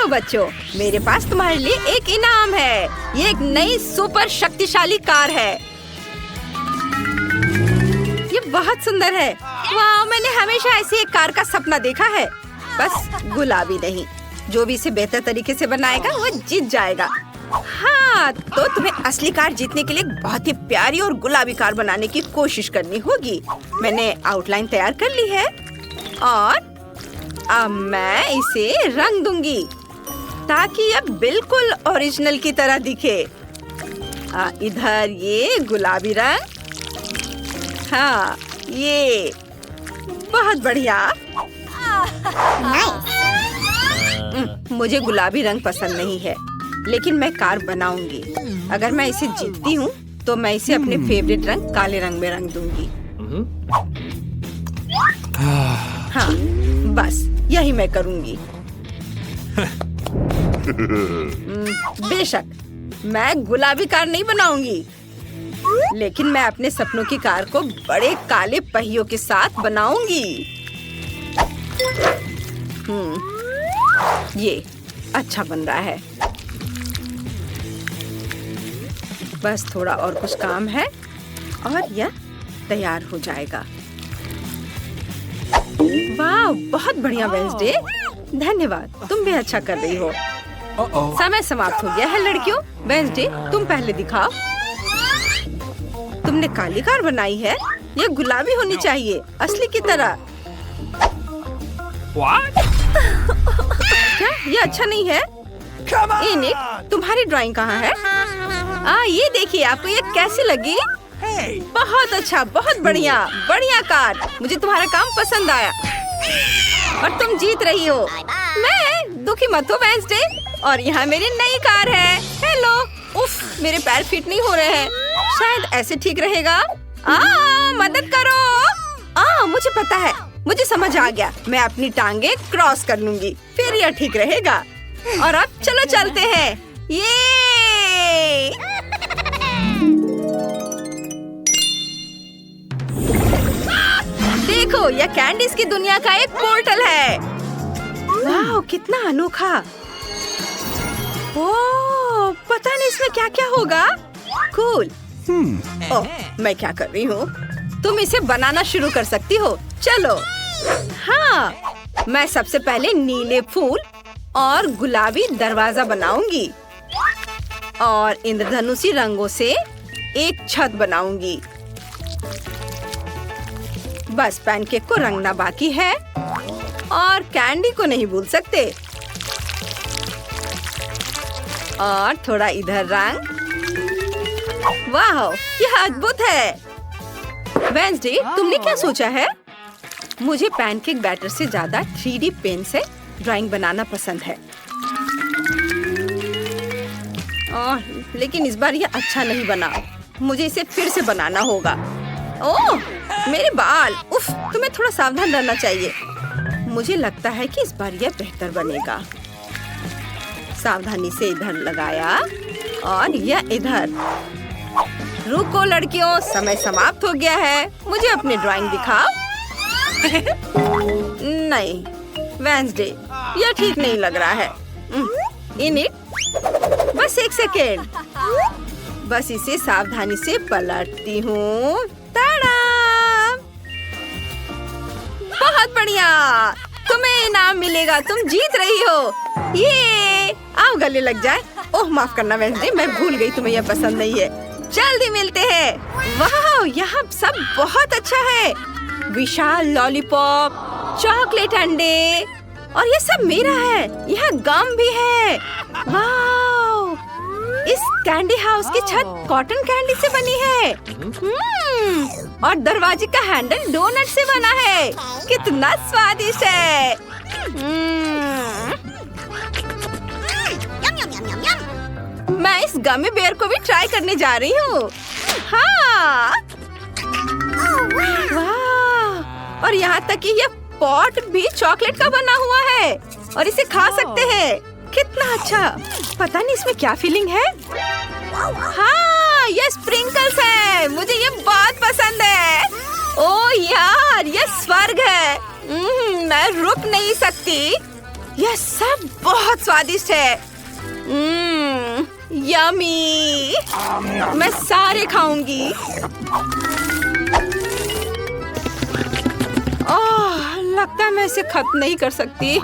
Hello बच्चों, मेरे पास तुम्हारे लिए एक इनाम है। ये एक नई सुपर शक्तिशाली कार है। ये बहुत सुंदर है। वाह, मैंने हमेशा ऐसी एक कार का सपना देखा है। बस गुलाबी नहीं, जो भी इसे बेहतर तरीके से बनाएगा वो जीत जाएगा। हाँ, तो तुम्हें असली कार जीतने के लिए बहुत ही प्यारी और गुलाबी कार बनाने की कोशिश करनी होगी। मैंने आउटलाइन तैयार कर ली है और अब मैं इसे रंग दूंगी ताकि यह बिल्कुल ओरिजिनल की तरह दिखे। इधर ये गुलाबी रंग, हाँ ये बहुत बढ़िया। मुझे गुलाबी रंग पसंद नहीं है, लेकिन मैं कार बनाऊंगी। अगर मैं इसे जीतती हूँ तो मैं इसे अपने फेवरेट रंग काले रंग में रंग दूंगी। हाँ, बस यही मैं करूंगी। बेशक मैं गुलाबी कार नहीं बनाऊंगी, लेकिन मैं अपने सपनों की कार को बड़े काले पहियों के साथ बनाऊंगी। ये अच्छा बन रहा है। बस थोड़ा और कुछ काम है और यह तैयार हो जाएगा। वाह, बहुत बढ़िया वेंसडे, धन्यवाद। तुम भी अच्छा कर रही हो। समय समाप्त हो गया है लड़कियों। वेंसडे, तुम पहले दिखाओ। तुमने काली कार बनाई है। ये गुलाबी होनी चाहिए, असली की तरह। क्या ये अच्छा नहीं है? निक, तुम्हारी ड्राइंग कहाँ है? ये देखिए, आपको ये कैसी लगी? बहुत अच्छा, बहुत बढ़िया, बढ़िया कार। मुझे तुम्हारा काम पसंद आया और तुम जीत रही हो। मैं दुखी मत हो वेंसडे। और यहाँ मेरी नई कार है। हेलो। उफ, मेरे पैर फिट नहीं हो रहे हैं। शायद ऐसे ठीक रहेगा। मदद करो। मुझे पता है, मुझे समझ आ गया। मैं अपनी टांगे क्रॉस कर लूंगी, फिर यह ठीक रहेगा। और अब चलो चलते हैं। ये देखो, यह कैंडीज की दुनिया का एक पोर्टल है। वाह, कितना अनोखा। ओह, पता नहीं इसमें क्या क्या होगा। कूल। ओह, मैं क्या कर रही हूँ? तुम इसे बनाना शुरू कर सकती हो। चलो। हाँ, मैं सबसे पहले नीले फूल और गुलाबी दरवाजा बनाऊंगी और इंद्रधनुषी रंगों से एक छत बनाऊंगी। बस पैनकेक को रंगना बाकी है और कैंडी को नहीं भूल सकते। और थोड़ा इधर रंग। वाह, यह अद्भुत है। वेंसडे, तुमने क्या सोचा है? मुझे पैनकेक बैटर से ज्यादा 3D पेन से ड्राइंग बनाना पसंद है। लेकिन इस बार यह अच्छा नहीं बना। मुझे इसे फिर से बनाना होगा। ओह, मेरे बाल। उफ, तुम्हें थोड़ा सावधान रहना चाहिए। मुझे लगता है कि इस बार यह बेहतर बनेगा। सावधानी से इधर लगाया और यह इधर। रुको लड़कियों, समय समाप्त हो गया है। मुझे अपनी ड्राइंग दिखाओ। नहीं वेंसडे, यह ठीक नहीं लग रहा है। बस एक सेकेंड। बस इसे सावधानी से पलटती हूँ। बहुत बढ़िया, तुम्हें इनाम मिलेगा। तुम जीत रही हो। ये आओ गले लग जाए। ओह, माफ करना वेंसडे, मैं भूल गई तुम्हें यह पसंद नहीं है। जल्दी मिलते हैं। वाह, यहाँ सब बहुत अच्छा है। विशाल लॉलीपॉप, चॉकलेट अंडे और ये सब मेरा है। यहाँ गम भी है। वाह, इस कैंडी हाउस की छत कॉटन कैंडी से बनी है। और दरवाजे का हैंडल डोनट से बना है। कितना स्वादिष्ट है। मैं इस गमी बेयर को भी ट्राई करने जा रही हूँ। हाँ, वाह, और यहाँ तक कि यह पॉट भी चॉकलेट का बना हुआ है और इसे खा सकते हैं। कितना अच्छा। पता नहीं इसमें क्या फीलिंग है। हाँ, ये स्प्रिंकल्स है। मुझे ये बहुत पसंद है। ओह यार, ये स्वर्ग है। मैं रुक नहीं सकती। यह सब बहुत स्वादिष्ट है। यमी। मैं सारे खाऊंगी। लगता है मैं इसे खत्म नहीं कर सकती।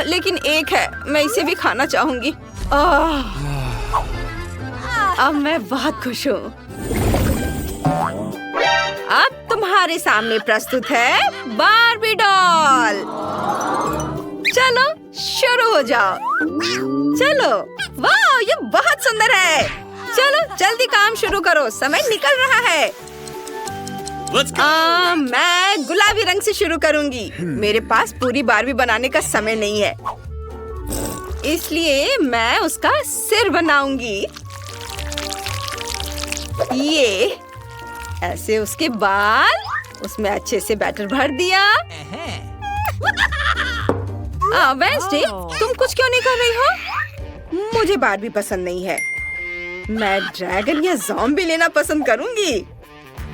लेकिन एक है, मैं इसे भी खाना चाहूंगी। अब मैं बहुत खुश हूँ। अब तुम्हारे सामने प्रस्तुत है बार्बी डॉल। चलो शुरू हो जाओ। चलो, वाह ये बहुत सुंदर है। चलो जल्दी काम शुरू करो, समय निकल रहा है। मैं गुलाबी रंग से शुरू करूंगी। मेरे पास पूरी बार्बी बनाने का समय नहीं है, इसलिए मैं उसका सिर बनाऊंगी। ये ऐसे, उसके बाल, उसमें अच्छे से बैटर भर दिया। वेंसडे, तुम कुछ क्यों नहीं कर रही हो? मुझे बार्बी पसंद नहीं है। मैं ड्रैगन या ज़ॉम्बी लेना पसंद करूंगी।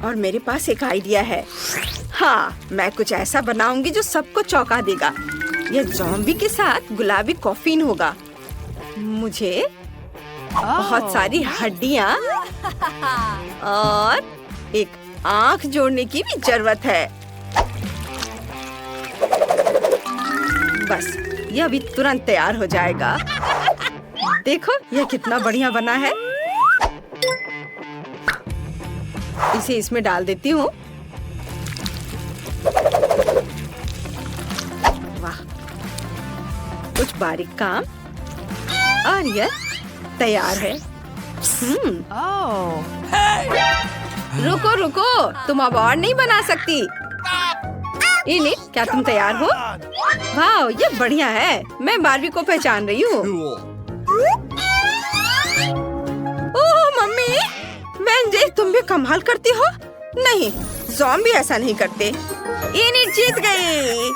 और मेरे पास एक आइडिया है। हाँ, मैं कुछ ऐसा बनाऊंगी जो सबको चौंका देगा। यह ज़ॉम्बी के साथ गुलाबी कॉफीन होगा। मुझे बहुत सारी हड्डियाँ और एक आंख जोड़ने की भी जरूरत है। बस, यह अभी तुरंत तैयार हो जाएगा। देखो यह कितना बढ़िया बना है। इसे इसमें डाल देती हूँ। वाह, कुछ बारीक काम और यह तैयार है। रुको रुको, तुम अब और नहीं बना सकती। इनी, क्या तुम तैयार हो? वाह ये बढ़िया है। मैं बार्बी को पहचान रही हूँ। ओह मम्मी, वेंसडे तुम भी कमाल करती हो। नहीं, ज़ॉम्बी ऐसा नहीं करते। इनी जीत गई।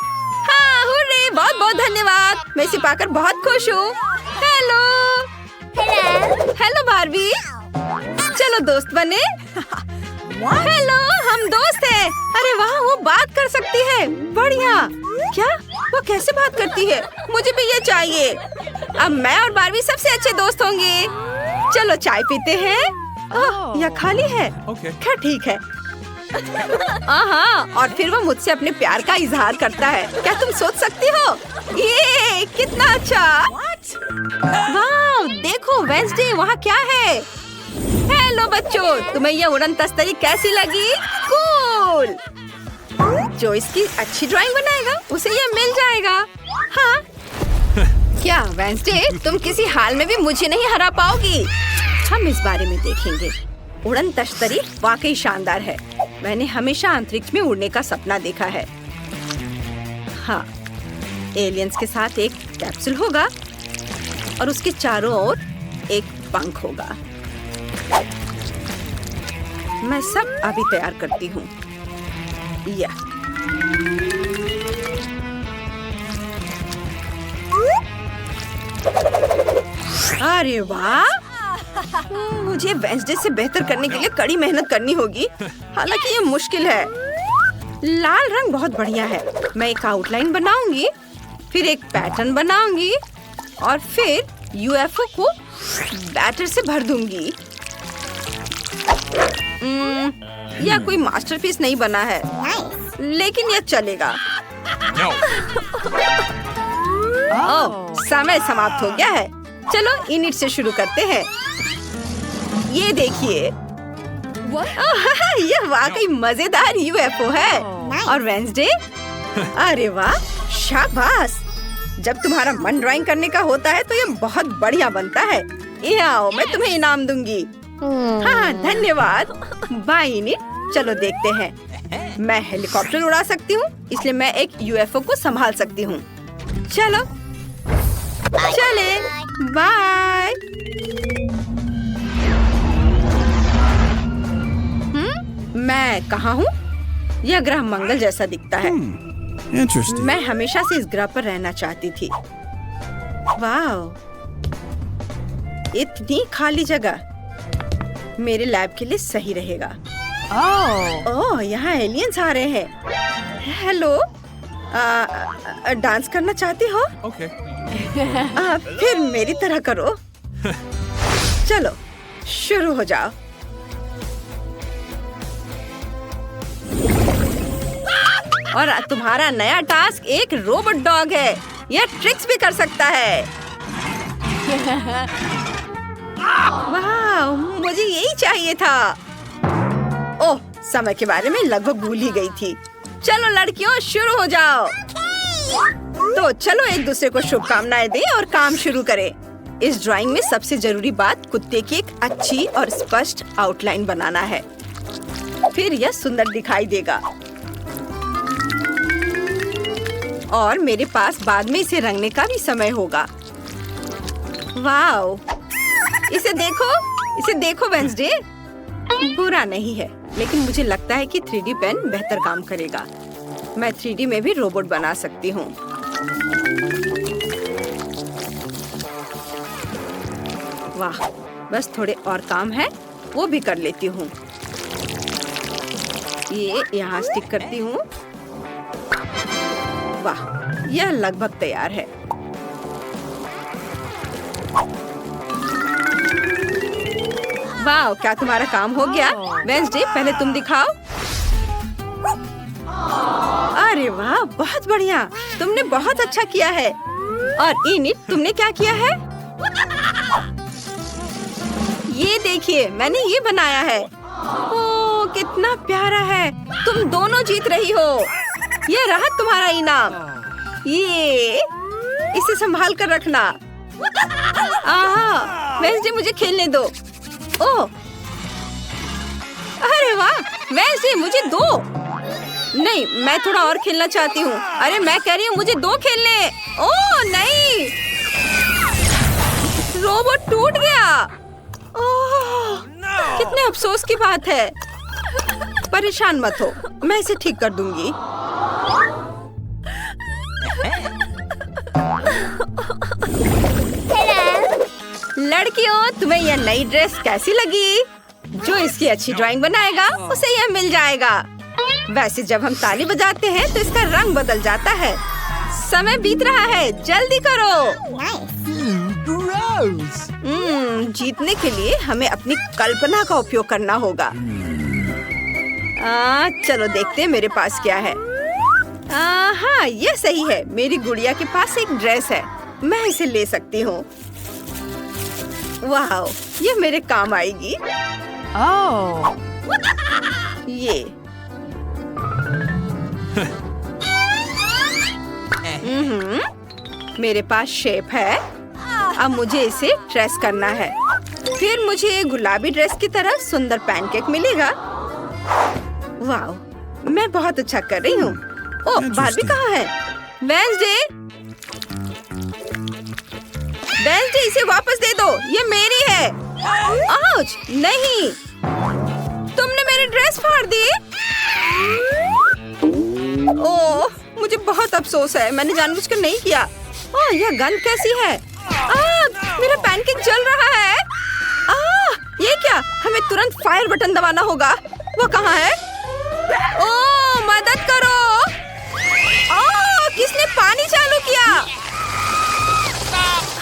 हाँ, हुर्रे, बहुत बहुत धन्यवाद। मैं इसे पाकर बहुत खुश हूँ। हेलो हेलो बार्बी, चलो दोस्त बने। हेलो, हम दोस्त हैं। अरे वाह, वो बात कर सकती है। बढ़िया। क्या? वो कैसे बात करती है? मुझे भी ये चाहिए। अब मैं और बार्बी सबसे अच्छे दोस्त होंगे। चलो चाय पीते हैं। यह खाली है। क्या ठीक है। हाँ, और फिर वो मुझसे अपने प्यार का इजहार करता है। क्या तुम सोच सकती हो? ये कितना अच्छा। वाह, देखो वेंसडे, वहाँ क्या है? हेलो बच्चों, तुम्हें ये उड़न तस्तरी कैसी लगी? कूल। जो इसकी अच्छी ड्राइंग बनाएगा उसे ये मिल जाएगा। हाँ। क्या वेंसडे, तुम किसी हाल में भी मुझे नहीं हरा पाओगी। हम इस बारे में देखेंगे। उड़न तस्तरी वाकई शानदार है। मैंने हमेशा अंतरिक्ष में उड़ने का सपना देखा है। हाँ, एलियंस के साथ एक कैप्सूल होगा और उसके चारों ओर एक पंख होगा। मैं सब अभी तैयार करती हूँ। अरे वाह, मुझे वेंसडे से बेहतर करने के लिए कड़ी मेहनत करनी होगी। हालांकि ये मुश्किल है। लाल रंग बहुत बढ़िया है। मैं एक आउटलाइन बनाऊंगी, फिर एक पैटर्न बनाऊंगी और फिर यूएफओ को बैटर से भर दूंगी। यह कोई मास्टरपीस नहीं बना है, लेकिन यह चलेगा। ओह, समय समाप्त हो गया है। चलो इनिट से शुरू करते हैं। ये देखिए, यह वाकई मजेदार यूएफओ है। और वेंसडे, अरे वाह, शाबाश। जब तुम्हारा मन ड्राइंग करने का होता है तो ये बहुत बढ़िया बनता है। ये आओ, मैं तुम्हें इनाम दूंगी। हाँ, धन्यवाद। बाय इनिट। चलो देखते हैं। मैं हेलीकॉप्टर उड़ा सकती हूँ, इसलिए मैं एक यूएफओ को संभाल सकती हूँ। चलो चले, बाय। मैं कहाँ हूँ? यह ग्रह मंगल जैसा दिखता है। मैं हमेशा से इस ग्रह पर रहना चाहती थी। वाह, इतनी खाली जगह मेरे लैब के लिए सही रहेगा। ओह, यहाँ एलियंस आ रहे हैं। हेलो, डांस करना चाहती हो? Okay. फिर मेरी तरह करो। चलो शुरू हो जाओ। और तुम्हारा नया टास्क एक रोबोट डॉग है। यह ट्रिक्स भी कर सकता है। वाह, मुझे यही चाहिए था। ओह, समय के बारे में लगभग भूल ही गई थी। चलो लड़कियों, शुरू हो जाओ। तो चलो एक दूसरे को शुभकामनाएं दें और काम शुरू करें। इस ड्राइंग में सबसे जरूरी बात कुत्ते की एक अच्छी और स्पष्ट आउटलाइन बनाना है। फिर यह सुंदर दिखाई देगा। और मेरे पास बाद में इसे रंगने का भी समय होगा। वाओ, इसे देखो वेंसडे। बुरा नहीं है, लेकिन मुझे लगता है कि 3D पेन बेहतर काम करेगा। मैं 3D में भी रोबोट बना सकती हूँ। वाह, बस थोड़े और काम है, वो भी कर लेती हूँ। ये यहाँ स्टिक करती हूँ। वाह, यह लगभग तैयार है। वाह, क्या तुम्हारा काम हो गया? वेंसडे, पहले तुम दिखाओ। अरे वाह, बहुत बढ़िया, तुमने बहुत अच्छा किया है। और इनिट, तुमने क्या किया है? ये देखिए, मैंने ये बनाया है। ओह, कितना प्यारा है। तुम दोनों जीत रही हो। ये रहा तुम्हारा इनाम। ये इसे संभाल कर रखना। आहा, वेंसडे, मुझे खेलने दो। ओह, अरे वाह, वेंसडे, मुझे दो। नहीं, मैं थोड़ा और खेलना चाहती हूँ। अरे मैं कह रही हूँ, मुझे दो खेलने। ओह नहीं, रोबोट टूट गया। ओह, कितने अफसोस की बात है। परेशान मत हो, मैं इसे ठीक कर दूंगी। लड़कियों, तुम्हें यह नई ड्रेस कैसी लगी? जो इसकी अच्छी ड्राइंग बनाएगा उसे यह मिल जाएगा। वैसे जब हम ताली बजाते हैं तो इसका रंग बदल जाता है। समय बीत रहा है, जल्दी करो। जीतने के लिए हमें अपनी कल्पना का उपयोग करना होगा। चलो देखते हैं मेरे पास क्या है। हाँ, यह सही है। मेरी गुड़िया के पास एक ड्रेस है, मैं इसे ले सकती हूँ। वाह, ये मेरे काम आएगी। Oh. ये मेरे पास शेप है। अब मुझे इसे ड्रेस करना है। फिर मुझे गुलाबी ड्रेस की तरह सुंदर पैनकेक मिलेगा। वाह, मैं बहुत अच्छा कर रही हूँ। ओह, बार्बी कहाँ है? वेंसडे, इसे वापस दे दो, ये मेरी है। आउच, नहीं, तुमने मेरी ड्रेस फाड़ दी। ओह, मुझे बहुत अफसोस है, मैंने जानबूझकर नहीं किया। ओह, यह गंध कैसी है? मेरा पैनकेक जल रहा है। ये क्या? हमें तुरंत फायर बटन दबाना होगा। वो कहाँ है? ओह, मदद करो। ओह, किसने पानी चालू किया?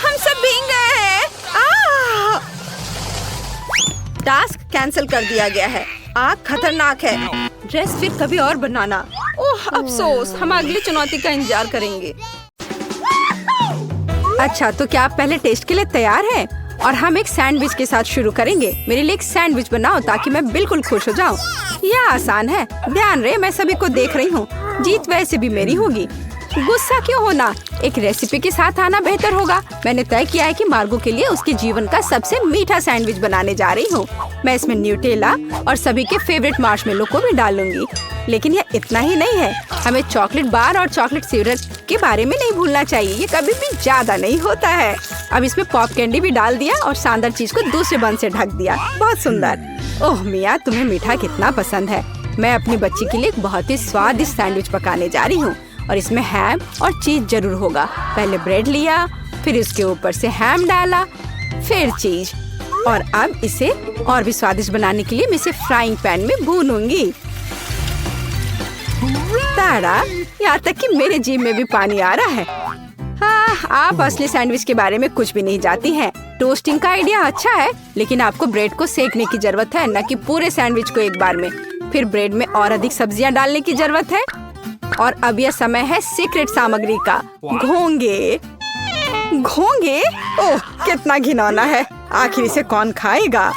हम सब भीग गए हैं। टास्क कैंसिल कर दिया गया है। आग खतरनाक है। ड्रेस फिर कभी और बनाना। ओह, अफसोस, हम अगली चुनौती का इंतजार करेंगे। अच्छा, तो क्या आप पहले टेस्ट के लिए तैयार हैं? और हम एक सैंडविच के साथ शुरू करेंगे। मेरे लिए एक सैंडविच बनाओ ताकि मैं बिल्कुल खुश हो जाऊं। यह आसान है। ध्यान रहे, मैं सभी को देख रही हूँ। जीत वैसे भी मेरी होगी। गुस्सा क्यों होना? एक रेसिपी के साथ आना बेहतर होगा। मैंने तय किया है कि मार्गो के लिए उसके जीवन का सबसे मीठा सैंडविच बनाने जा रही हूँ। मैं इसमें न्यूटेला और सभी के फेवरेट मार्शमेलो को भी डालूंगी। लेकिन यह इतना ही नहीं है, हमें चॉकलेट बार और चॉकलेट सिरप के बारे में नहीं भूलना चाहिए। ये कभी भी ज्यादा नहीं होता है। अब इसमें पॉप कैंडी भी डाल दिया और शानदार चीज को दूसरे बन से ढक दिया। बहुत सुंदर। ओह मिया, तुम्हें मीठा कितना पसंद है। मैं अपनी बच्ची के लिए एक बहुत ही स्वादिष्ट सैंडविच पकाने जा रही हूँ और इसमें हैम और चीज जरूर होगा। पहले ब्रेड लिया, फिर इसके ऊपर से हैम डाला, फिर चीज, और अब इसे और भी स्वादिष्ट बनाने के लिए मैं इसे फ्राइंग पैन में भूनूंगी। तारा, यहाँ तक कि मेरे जीभ में भी पानी आ रहा है। हाँ, आप असली सैंडविच के बारे में कुछ भी नहीं जानती हैं। टोस्टिंग का आइडिया अच्छा है, लेकिन आपको ब्रेड को सेकने की जरूरत है, न कि पूरे सैंडविच को एक बार में। फिर ब्रेड में और अधिक सब्जियां डालने की जरूरत है। और अब यह समय है सीक्रेट सामग्री का, घोंगे। घोंगे? ओह, कितना घिनौना है। आखिर इसे कौन खाएगा?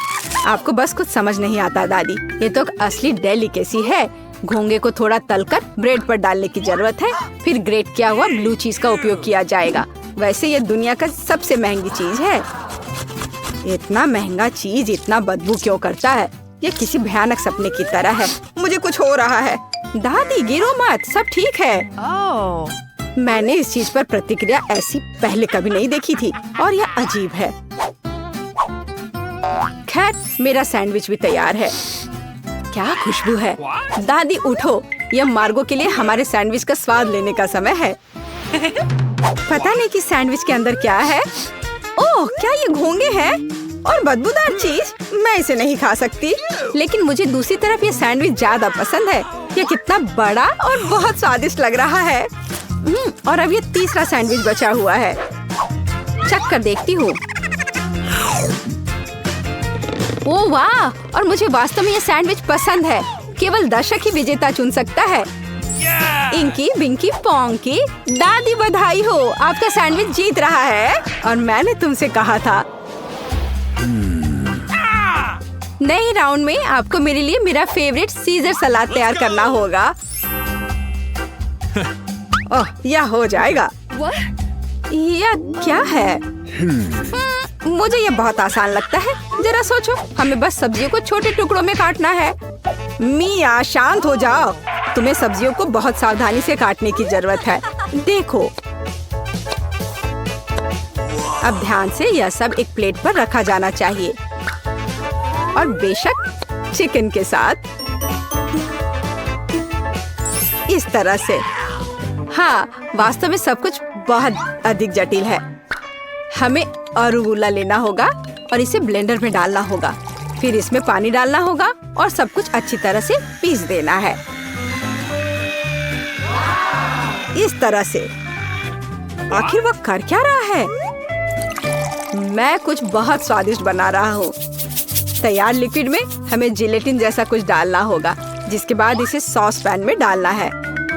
आपको बस कुछ समझ नहीं आता दादी, ये तो असली डेलिकेसी है। घोंगे को थोड़ा तलकर ब्रेड पर डालने की जरूरत है। फिर ग्रेट किया हुआ ब्लू चीज का उपयोग किया जाएगा। वैसे ये दुनिया का सबसे महंगी चीज है। इतना महंगा चीज इतना बदबू क्यों करता है? ये किसी भयानक सपने की तरह है। मुझे कुछ हो रहा है। दादी गिरो मत, सब ठीक है। Oh. मैंने इस चीज पर प्रतिक्रिया ऐसी पहले कभी नहीं देखी थी और यह अजीब है। खैर, मेरा सैंडविच भी तैयार है। क्या खुशबू है। दादी उठो, यह मार्गो के लिए हमारे सैंडविच का स्वाद लेने का समय है। पता नहीं कि सैंडविच के अंदर क्या है। ओह, क्या ये घोंगे हैं? और बदबूदार चीज, मैं इसे नहीं खा सकती। लेकिन मुझे दूसरी तरफ ये सैंडविच ज्यादा पसंद है। ये कितना बड़ा और बहुत स्वादिष्ट लग रहा है। और अब ये तीसरा सैंडविच बचा हुआ है। चख कर देखती हूँ। ओह वाह! और मुझे वास्तव में ये सैंडविच पसंद है। केवल दर्शक ही विजेता चुन सकता है। इंकी बिंकी पोंकी, दादी बधाई हो, आपका सैंडविच जीत रहा है। और मैंने तुमसे कहा था। नए राउंड में आपको मेरे लिए मेरा फेवरेट सीजर सलाद तैयार करना होगा। ओह, यह हो जाएगा। यह क्या है? मुझे यह बहुत आसान लगता है। जरा सोचो, हमें बस सब्जियों को छोटे टुकड़ों में काटना है। मिया, शांत हो जाओ। तुम्हें सब्जियों को बहुत सावधानी से काटने की जरूरत है। देखो, अब ध्यान से यह सब एक प्लेट पर रखा जाना चाहिए। और बेशक चिकन के साथ इस तरह से। हाँ, वास्तव में सब कुछ बहुत अधिक जटिल है। हमें अरुगुला लेना होगा और इसे ब्लेंडर में डालना होगा। फिर इसमें पानी डालना होगा और सब कुछ अच्छी तरह से पीस देना है। इस तरह से। आखिर वह कर क्या रहा है? मैं कुछ बहुत स्वादिष्ट बना रहा हूँ। तैयार लिक्विड में हमें जिलेटिन जैसा कुछ डालना होगा, जिसके बाद इसे सॉस पैन में डालना है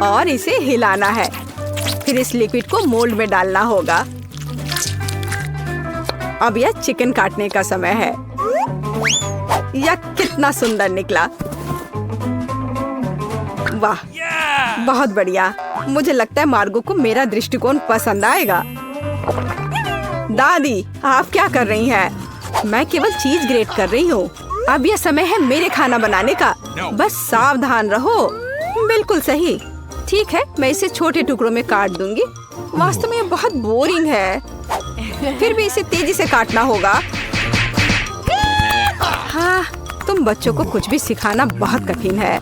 और इसे हिलाना है। फिर इस लिक्विड को मोल्ड में डालना होगा। अब यह चिकन काटने का समय है। यह कितना सुंदर निकला। वाह, बहुत बढ़िया। मुझे लगता है मार्गो को मेरा दृष्टिकोण पसंद आएगा। दादी, आप क्या कर रही हैं? मैं केवल चीज ग्रेट कर रही हूँ। अब यह समय है मेरे खाना बनाने का। बस सावधान रहो। बिल्कुल सही। ठीक है, मैं इसे छोटे टुकड़ों में काट दूंगी। वास्तव में यह बहुत बोरिंग है। फिर भी इसे तेजी से काटना होगा। हाँ, तुम बच्चों को कुछ भी सिखाना बहुत कठिन है।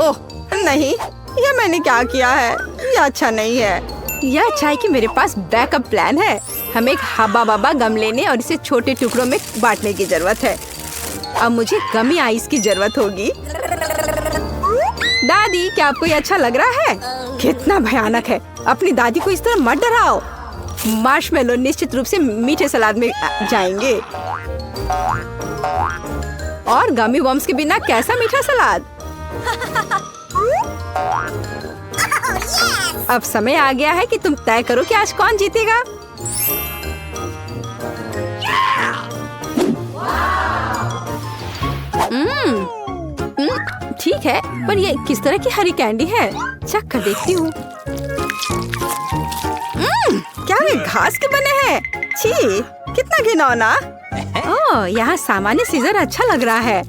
ओह नहीं, यह मैंने क्या किया है? यह अच्छा नहीं है। यह अच्छा है कि मेरे पास बैकअप प्लान है। हमें एक हब्बा बब्बा गम लेने और इसे छोटे टुकड़ों में बांटने की जरूरत है। अब मुझे गमी आइस की जरूरत होगी। दादी, क्या आपको ये अच्छा लग रहा है? कितना भयानक है। अपनी दादी को इस तरह मत डराओ। मार्शमेलो निश्चित रूप से मीठे सलाद में जाएंगे। और गमी बम्स के बिना कैसा मीठा सलाद? अब समय आ गया है कि तुम तय करो कि आज कौन जीतेगा। ठीक है, पर ये किस तरह की हरी कैंडी है? चख कर देखती हूँ। क्या ये घास के बने हैं? छी, कितना घिनौना। ओह, यहाँ सामान्य सीजर अच्छा लग रहा है।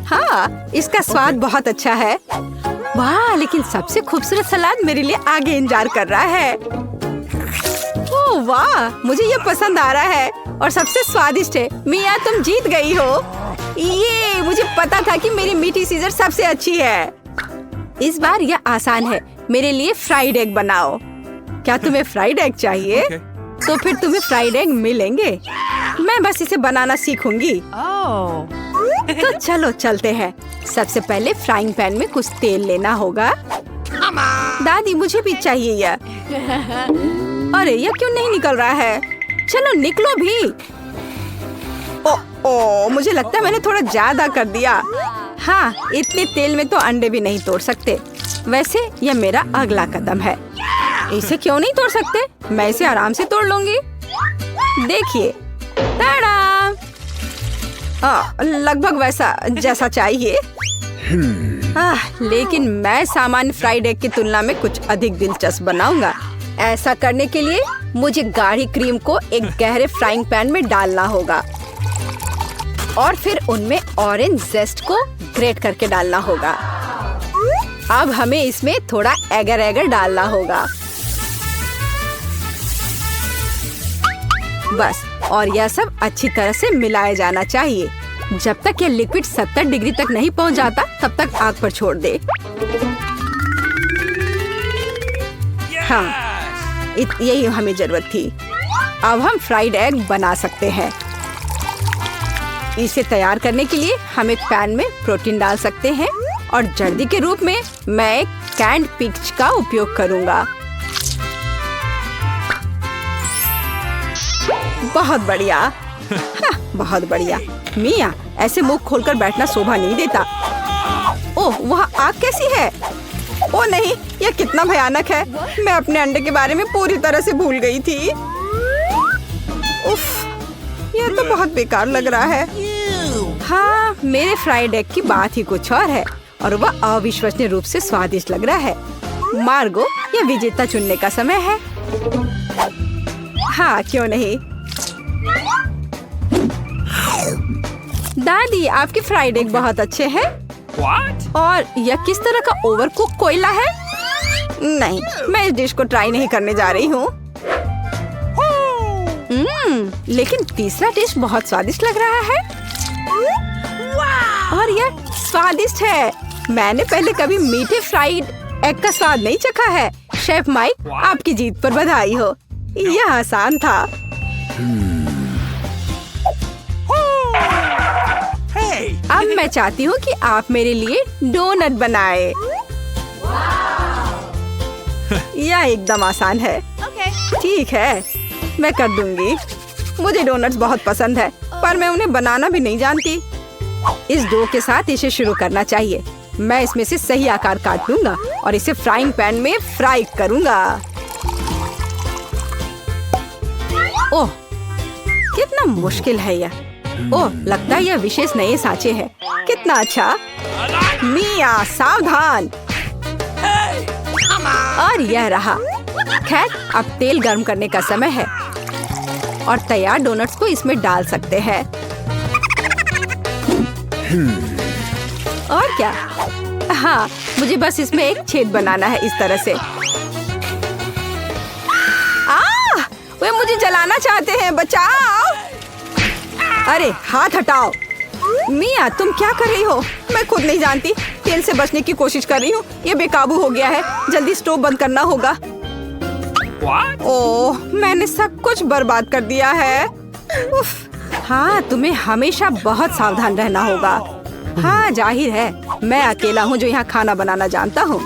हाँ, इसका स्वाद बहुत अच्छा है। वाह, लेकिन सबसे खूबसूरत सलाद मेरे लिए आगे इंतजार कर रहा है। ओह वाह, मुझे ये पसंद आ रहा है और सबसे स्वादिष्ट है। मिया, तुम जीत गई हो। ये मुझे पता था कि मेरी मीठी सीजर सबसे अच्छी है। इस बार यह आसान है। मेरे लिए फ्राइड एग बनाओ। क्या तुम्हें फ्राइड एग चाहिए? तो फिर तुम्हें फ्राइड एग मिलेंगे। मैं बस इसे बनाना सीखूंगी। तो चलो चलते हैं। सबसे पहले फ्राइंग पैन में कुछ तेल लेना होगा। दादी मुझे भी चाहिए यह। अरे यह क्यों नहीं निकल रहा है? चलो निकलो भी। ओ मुझे लगता है मैंने थोड़ा ज्यादा कर दिया। हाँ, इतने तेल में तो अंडे भी नहीं तोड़ सकते। वैसे यह मेरा अगला कदम है। इसे क्यों नहीं तोड़ सकते? मैं इसे आराम से तोड़ लूंगी। देखिए, ताड़ा! लगभग वैसा जैसा चाहिए। लेकिन मैं सामान्य फ्राइड एग की तुलना में कुछ अधिक दिलचस्प बनाऊंगा। ऐसा करने के लिए मुझे गाढ़ी क्रीम को एक गहरे फ्राइंग पैन में डालना होगा और फिर उनमें ऑरेंज जेस्ट को ग्रेट करके डालना होगा। अब हमें इसमें थोड़ा एगर एगर डालना होगा। बस, और यह सब अच्छी तरह से मिलाया जाना चाहिए। जब तक यह लिक्विड 70 डिग्री तक नहीं पहुंच जाता तब तक आग पर छोड़ दे। हाँ, यही हमें जरूरत थी। अब हम फ्राइड एग बना सकते हैं। इसे तैयार करने के लिए हम एक पैन में प्रोटीन डाल सकते हैं और जर्दी के रूप में मैं एक कैंड पिच का उपयोग करूंगा। बहुत बढ़िया। हाँ, बहुत बढ़िया। मिया, ऐसे मुंह खोलकर बैठना शोभा नहीं देता। ओह, वहाँ आग कैसी है? ओह नहीं, यह कितना भयानक है। मैं अपने अंडे के बारे में पूरी तरह से भूल गई थी। उफ, यह तो बहुत बेकार लग रहा है। हाँ, मेरे फ्राइड एग की बात ही कुछ और है और वह अविश्वसनीय रूप से स्वादिष्ट लग रहा है। मार्गो, यह विजेता चुनने का समय है। हाँ, क्यों नहीं। दादी, आपके फ्राइड एग बहुत अच्छे हैं। और यह किस तरह का ओवरकुक कोयला है? नहीं, मैं इस डिश को ट्राई नहीं करने जा रही हूँ। लेकिन तीसरा डिश बहुत स्वादिष्ट लग रहा है। और यह स्वादिष्ट है। मैंने पहले कभी मीठे फ्राइड एग का स्वाद नहीं चखा है। शेफ माइक, आपकी जीत पर बधाई हो। यह आसान था। अब मैं चाहती हूँ कि आप मेरे लिए डोनट बनाए। यह एकदम आसान है। ठीक है, मैं कर दूंगी। मुझे डोनट्स बहुत पसंद है, पर मैं उन्हें बनाना भी नहीं जानती। इस डो के साथ इसे शुरू करना चाहिए। मैं इसमें से सही आकार काट लूंगा और इसे फ्राइंग पैन में फ्राई करूंगा। ओह, कितना मुश्किल है यह। ओह, लगता है यह विशेष नए सांचे हैं। कितना अच्छा। मिया, सावधान। और यह रहा। खैर, अब तेल गर्म करने का समय है और तैयार डोनट्स को इसमें डाल सकते हैं। और क्या? हाँ, मुझे बस इसमें एक छेद बनाना है, इस तरह से। वे मुझे जलाना चाहते हैं, बचाओ। अरे हाथ हटाओ। मिया, तुम क्या कर रही हो? मैं खुद नहीं जानती। तेल से बचने की कोशिश कर रही हूँ। ये बेकाबू हो गया है। जल्दी स्टोव बंद करना होगा। ओह, मैंने सब कुछ बर्बाद कर दिया है। उफ। हाँ, तुम्हें हमेशा बहुत सावधान रहना होगा। हाँ, जाहिर है, मैं अकेला हूँ जो यहाँ खाना बनाना जानता हूँ।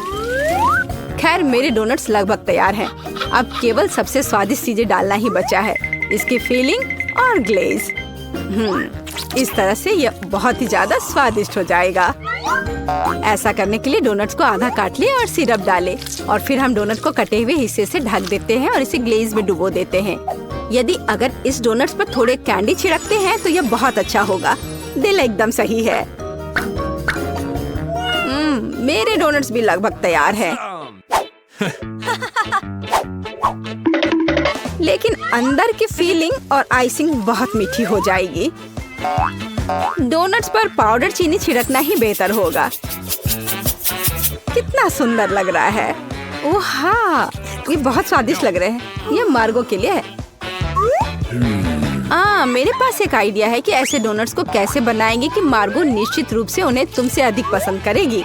खैर, मेरे डोनट्स लगभग तैयार हैं। अब केवल सबसे स्वादिष्ट चीजें डालना ही बचा है, इसकी फीलिंग और ग्लेज। इस तरह से यह बहुत ही ज्यादा स्वादिष्ट हो जाएगा। ऐसा करने के लिए डोनट्स को आधा काट ले और सिरप डाले और फिर हम डोनट को कटे हुए हिस्से से ढक देते हैं और इसे ग्लेज में डुबो देते हैं। यदि अगर इस डोनट्स पर थोड़े कैंडी छिड़कते हैं तो यह बहुत अच्छा होगा। दिल एकदम सही है। मेरे डोनट्स भी लगभग तैयार हैं। लेकिन अंदर की फीलिंग और आइसिंग बहुत मीठी हो जाएगी। डोनट्स पर पाउडर चीनी छिड़कना ही बेहतर होगा। कितना सुंदर लग रहा है। ओह हाँ, ये बहुत स्वादिष्ट लग रहे हैं। ये मार्गो के लिए है। मेरे पास एक आइडिया है कि ऐसे डोनट्स को कैसे बनाएंगे कि मार्गो निश्चित रूप से उन्हें तुमसे अधिक पसंद करेगी।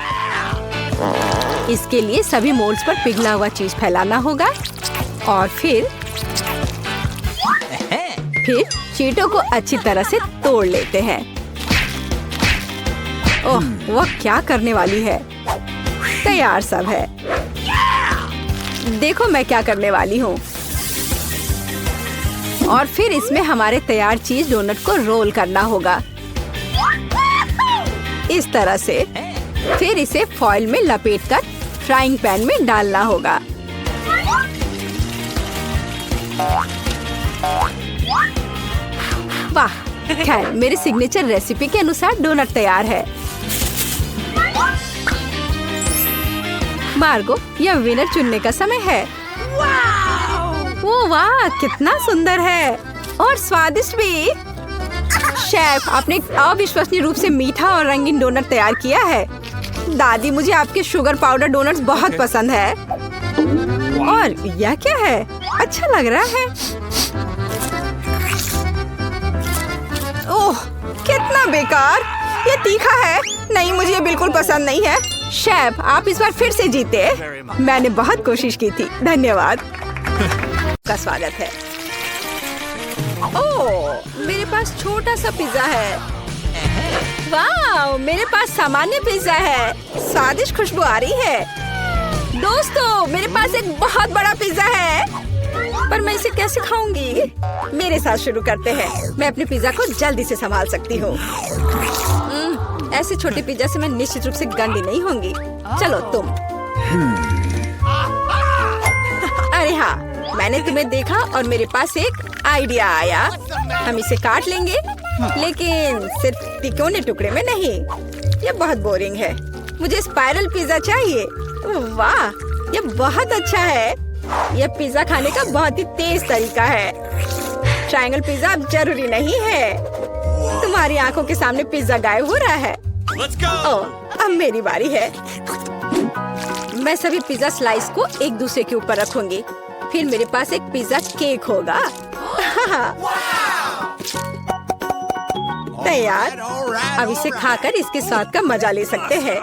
इसके लिए सभी मोल्ड्स पर पिघला हुआ चीज फैलाना होगा और फिर चीटों को अच्छी तरह से तोड़ लेते हैं। ओह, वह क्या करने वाली है? तैयार सब है। देखो मैं क्या करने वाली हूँ। और फिर इसमें हमारे तैयार चीज डोनट को रोल करना होगा इस तरह से। फिर इसे फॉइल में लपेटकर फ्राइंग पैन में डालना होगा। वाह, खैर मेरी सिग्नेचर रेसिपी के अनुसार डोनट तैयार है। मार्गो, यह विनर चुनने का समय है। ओह वाह, कितना सुंदर है और स्वादिष्ट भी। शेफ, आपने एक अविश्वसनीय रूप से मीठा और रंगीन डोनट तैयार किया है। दादी, मुझे आपके शुगर पाउडर डोनट्स बहुत पसंद है। और यह क्या है? अच्छा लग रहा है। ओह, कितना बेकार। ये तीखा है। नहीं, मुझे ये बिल्कुल पसंद नहीं है। शेफ, आप इस बार फिर से जीते। मैंने बहुत कोशिश की थी। धन्यवाद। का स्वागत है। ओह, मेरे पास छोटा सा पिज्जा है। वाह, मेरे पास सामान्य पिज्जा है। स्वादिष्ट खुशबू आ रही है। दोस्तों, मेरे पास एक बहुत बड़ा पिज्जा है, पर मैं इसे कैसे खाऊंगी? मेरे साथ शुरू करते हैं। मैं अपने पिज्जा को जल्दी से संभाल सकती हूँ। ऐसे छोटे पिज्जा से मैं निश्चित रूप से गंदी नहीं होंगी। चलो तुम। अरे हाँ, मैंने तुम्हें देखा और मेरे पास एक आइडिया आया। हम इसे काट लेंगे, लेकिन सिर्फ तिकोने टुकड़े में नहीं। ये बहुत बोरिंग है। मुझे स्पाइरल पिज्जा चाहिए। वाह, ये बहुत अच्छा है। यह पिज्जा खाने का बहुत ही तेज तरीका है। ट्रायंगल पिज्जा अब जरूरी नहीं है। तुम्हारी आंखों के सामने पिज्जा गायब हो रहा है। ओह, अब मेरी बारी है। मैं सभी पिज्जा स्लाइस को एक दूसरे के ऊपर रखूंगी। फिर मेरे पास एक पिज्जा केक होगा। तैयार। अब इसे खाकर इसके स्वाद का मजा ले सकते हैं।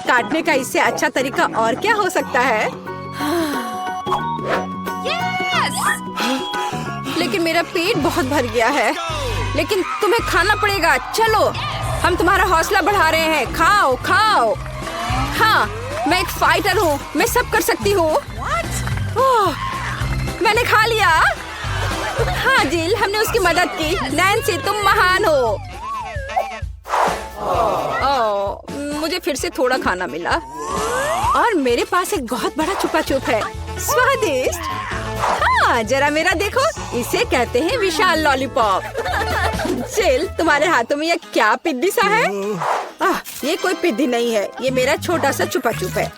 काटने का इससे अच्छा तरीका और क्या हो सकता है? लेकिन मेरा पेट बहुत भर गया है। लेकिन तुम्हें खाना पड़ेगा। चलो, हम तुम्हारा हौसला बढ़ा रहे हैं। खाओ खाओ। हाँ, मैं एक फाइटर हूँ। मैं सब कर सकती हूँ। मैंने खा लिया। हाँ जिल, हमने उसकी मदद की। नैन्सी, तुम महान हो। मुझे फिर से थोड़ा खाना मिला और मेरे पास एक बहुत बड़ा छुपा छुप है। स्वादिष्ट। हाँ, जरा मेरा देखो। इसे कहते हैं विशाल लॉलीपॉप। जिल, तुम्हारे हाथों में यह क्या पिद्दी सा है? ये कोई पिद्दी नहीं है। ये मेरा छोटा सा छुपा छुप है।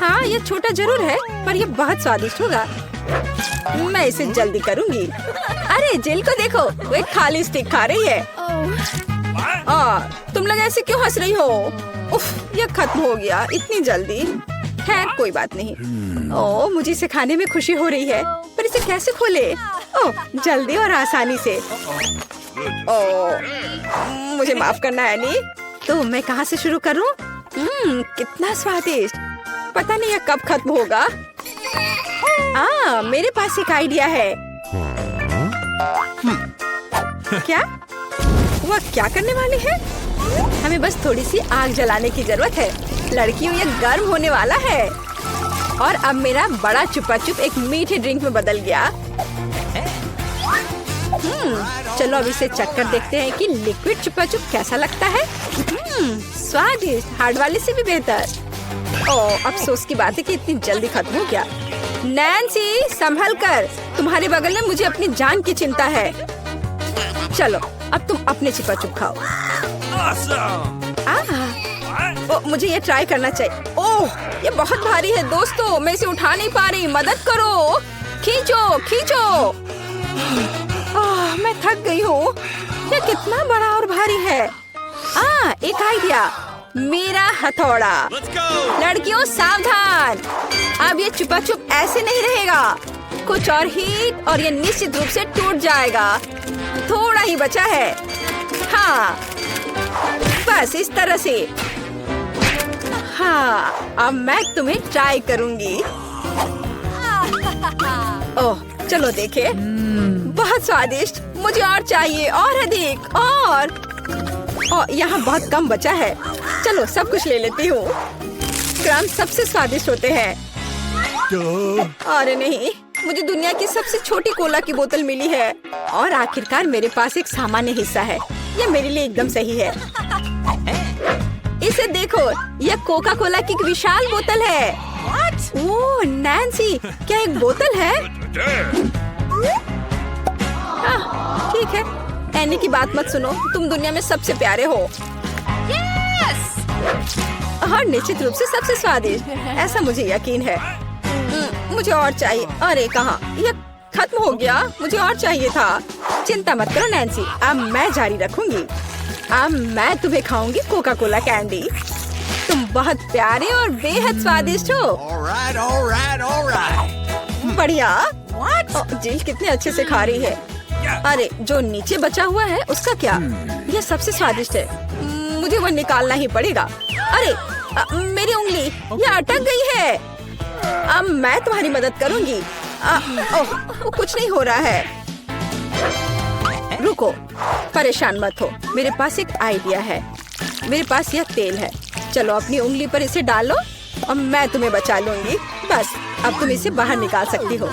हाँ, ये छोटा जरूर है, पर ये बहुत स्वादिष्ट होगा। मैं इसे जल्दी करूंगी। अरे जिल को देखो, वो एक खाली स्टिक खा रही है। तुम लोग ऐसे क्यों हंस रही हो? उफ, ये खत्म हो गया इतनी जल्दी। खैर कोई बात नहीं। मुझे इसे खाने में खुशी हो रही है, पर इसे कैसे खोले? जल्दी और आसानी से। मुझे माफ करना एनी। तो मैं कहाँ से शुरू करूँ? कितना स्वादिष्ट। पता नहीं यह कब खत्म होगा। मेरे पास एक आइडिया है। क्या? वह क्या करने वाली है? हमें बस थोड़ी सी आग जलाने की जरूरत है। लड़कियों, ये गर्म होने वाला है। और अब मेरा बड़ा छुपा छुप एक मीठे ड्रिंक में बदल गया। चलो अब इसे चक्कर देखते हैं कि लिक्विड छुपा छुप कैसा लगता है। स्वादिष्ट, हार्ड वाले से भी बेहतर। अफसोस की बात है कि इतनी जल्दी खत्म हो गया। नैन्सी, संभल कर। तुम्हारे बगल में मुझे अपनी जान की चिंता है। चलो अब तुम अपने छुपा छुप खाओ। मुझे ये ट्राई करना चाहिए। ये बहुत भारी है दोस्तों, मैं इसे उठा नहीं पा रही। मदद करो। खींचो खींचो। मैं थक गई हूँ। ये कितना बड़ा और भारी है। एक आइडिया। मेरा हथौड़ा। लड़कियों सावधान, अब ये छुपा छुप ऐसे नहीं रहेगा। कुछ और हीट और ये निश्चित रूप से टूट जाएगा। थोड़ा ही बचा है। हाँ, बस इस तरह से। हाँ, अब मैं तुम्हें ट्राई करूंगी। चलो देखें। बहुत स्वादिष्ट। मुझे और चाहिए, और अधिक। और और यहाँ बहुत कम बचा है। चलो सब कुछ ले लेती हूँ। क्रम्स सबसे स्वादिष्ट होते हैं। अरे नहीं, मुझे दुनिया की सबसे छोटी कोला की बोतल मिली है और आखिरकार मेरे पास एक सामान्य हिस्सा है। यह मेरे लिए एकदम सही है। इसे देखो, यह कोका कोला की एक विशाल बोतल है। ओह नैन्सी, क्या एक बोतल है? ठीक है, एनी की बात मत सुनो। तुम दुनिया में सबसे प्यारे हो। और निश्चित रूप से सबसे स्वादिष्ट, ऐसा मुझे यकीन है। मुझे और चाहिए। अरे कहाँ, यह खत्म हो गया। मुझे और चाहिए था। चिंता मत करो नैन्सी, अब मैं जारी रखूंगी। अब मैं तुम्हें खाऊंगी कोका कोला कैंडी। तुम बहुत प्यारे और बेहद स्वादिष्ट हो। बढ़िया। जिल कितने अच्छे से खा रही है। अरे जो नीचे बचा हुआ है उसका क्या? यह सबसे स्वादिष्ट है। मुझे वो निकालना ही पड़ेगा। अरे मेरी उंगली, यह अटक गई है। अब मैं तुम्हारी मदद करूंगी। ओह, कुछ नहीं हो रहा है। रुको, परेशान मत हो। मेरे पास एक आइडिया है। मेरे पास यह तेल है। चलो अपनी उंगली पर इसे डालो और मैं तुम्हें बचा लूंगी। बस अब तुम इसे बाहर निकाल सकती हो।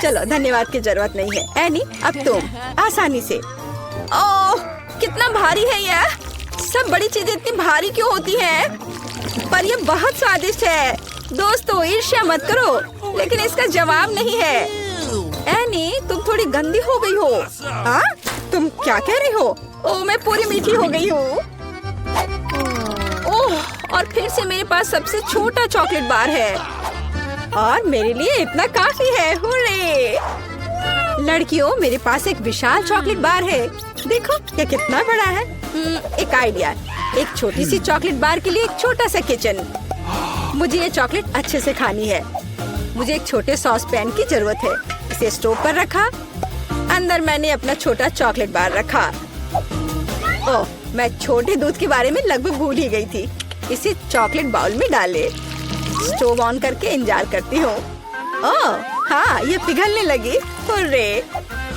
चलो, धन्यवाद की जरूरत नहीं है। एनी, अब तुम आसानी से। ओह, कितना भारी है यह। सब बड़ी चीजें इतनी भारी क्यों होती हैं? पर यह बहुत स्वादिष्ट है। दोस्तों, ईर्ष्या मत करो, लेकिन इसका जवाब नहीं है। एनी, तुम थोड़ी गंदी हो गई हो। हाँ? तुम क्या कह रही हो? ओह, मैं पूरी मीठी हो गई हूँ। ओह, और फिर से मेरे पास सबसे छोटा चॉकलेट बार है और मेरे लिए इतना काफी है। हुर्रे! लड़कियों, मेरे पास एक विशाल चॉकलेट बार है। देखो, यह कितना बड़ा है। एक आइडिया, एक छोटी सी चॉकलेट बार के लिए एक छोटा सा किचन। मुझे ये चॉकलेट अच्छे से खानी है। मुझे एक छोटे सॉस पैन की जरूरत है। इसे स्टोव पर रखा। अंदर मैंने अपना छोटा चॉकलेट बार रखा। ओह, मैं छोटे दूध के बारे में लगभग भूल ही गई थी। इसे चॉकलेट बाउल में डाले। स्टोव ऑन करके इंतजार करती हूँ। ओह हाँ, ये पिघलने लगी। हुर्रे!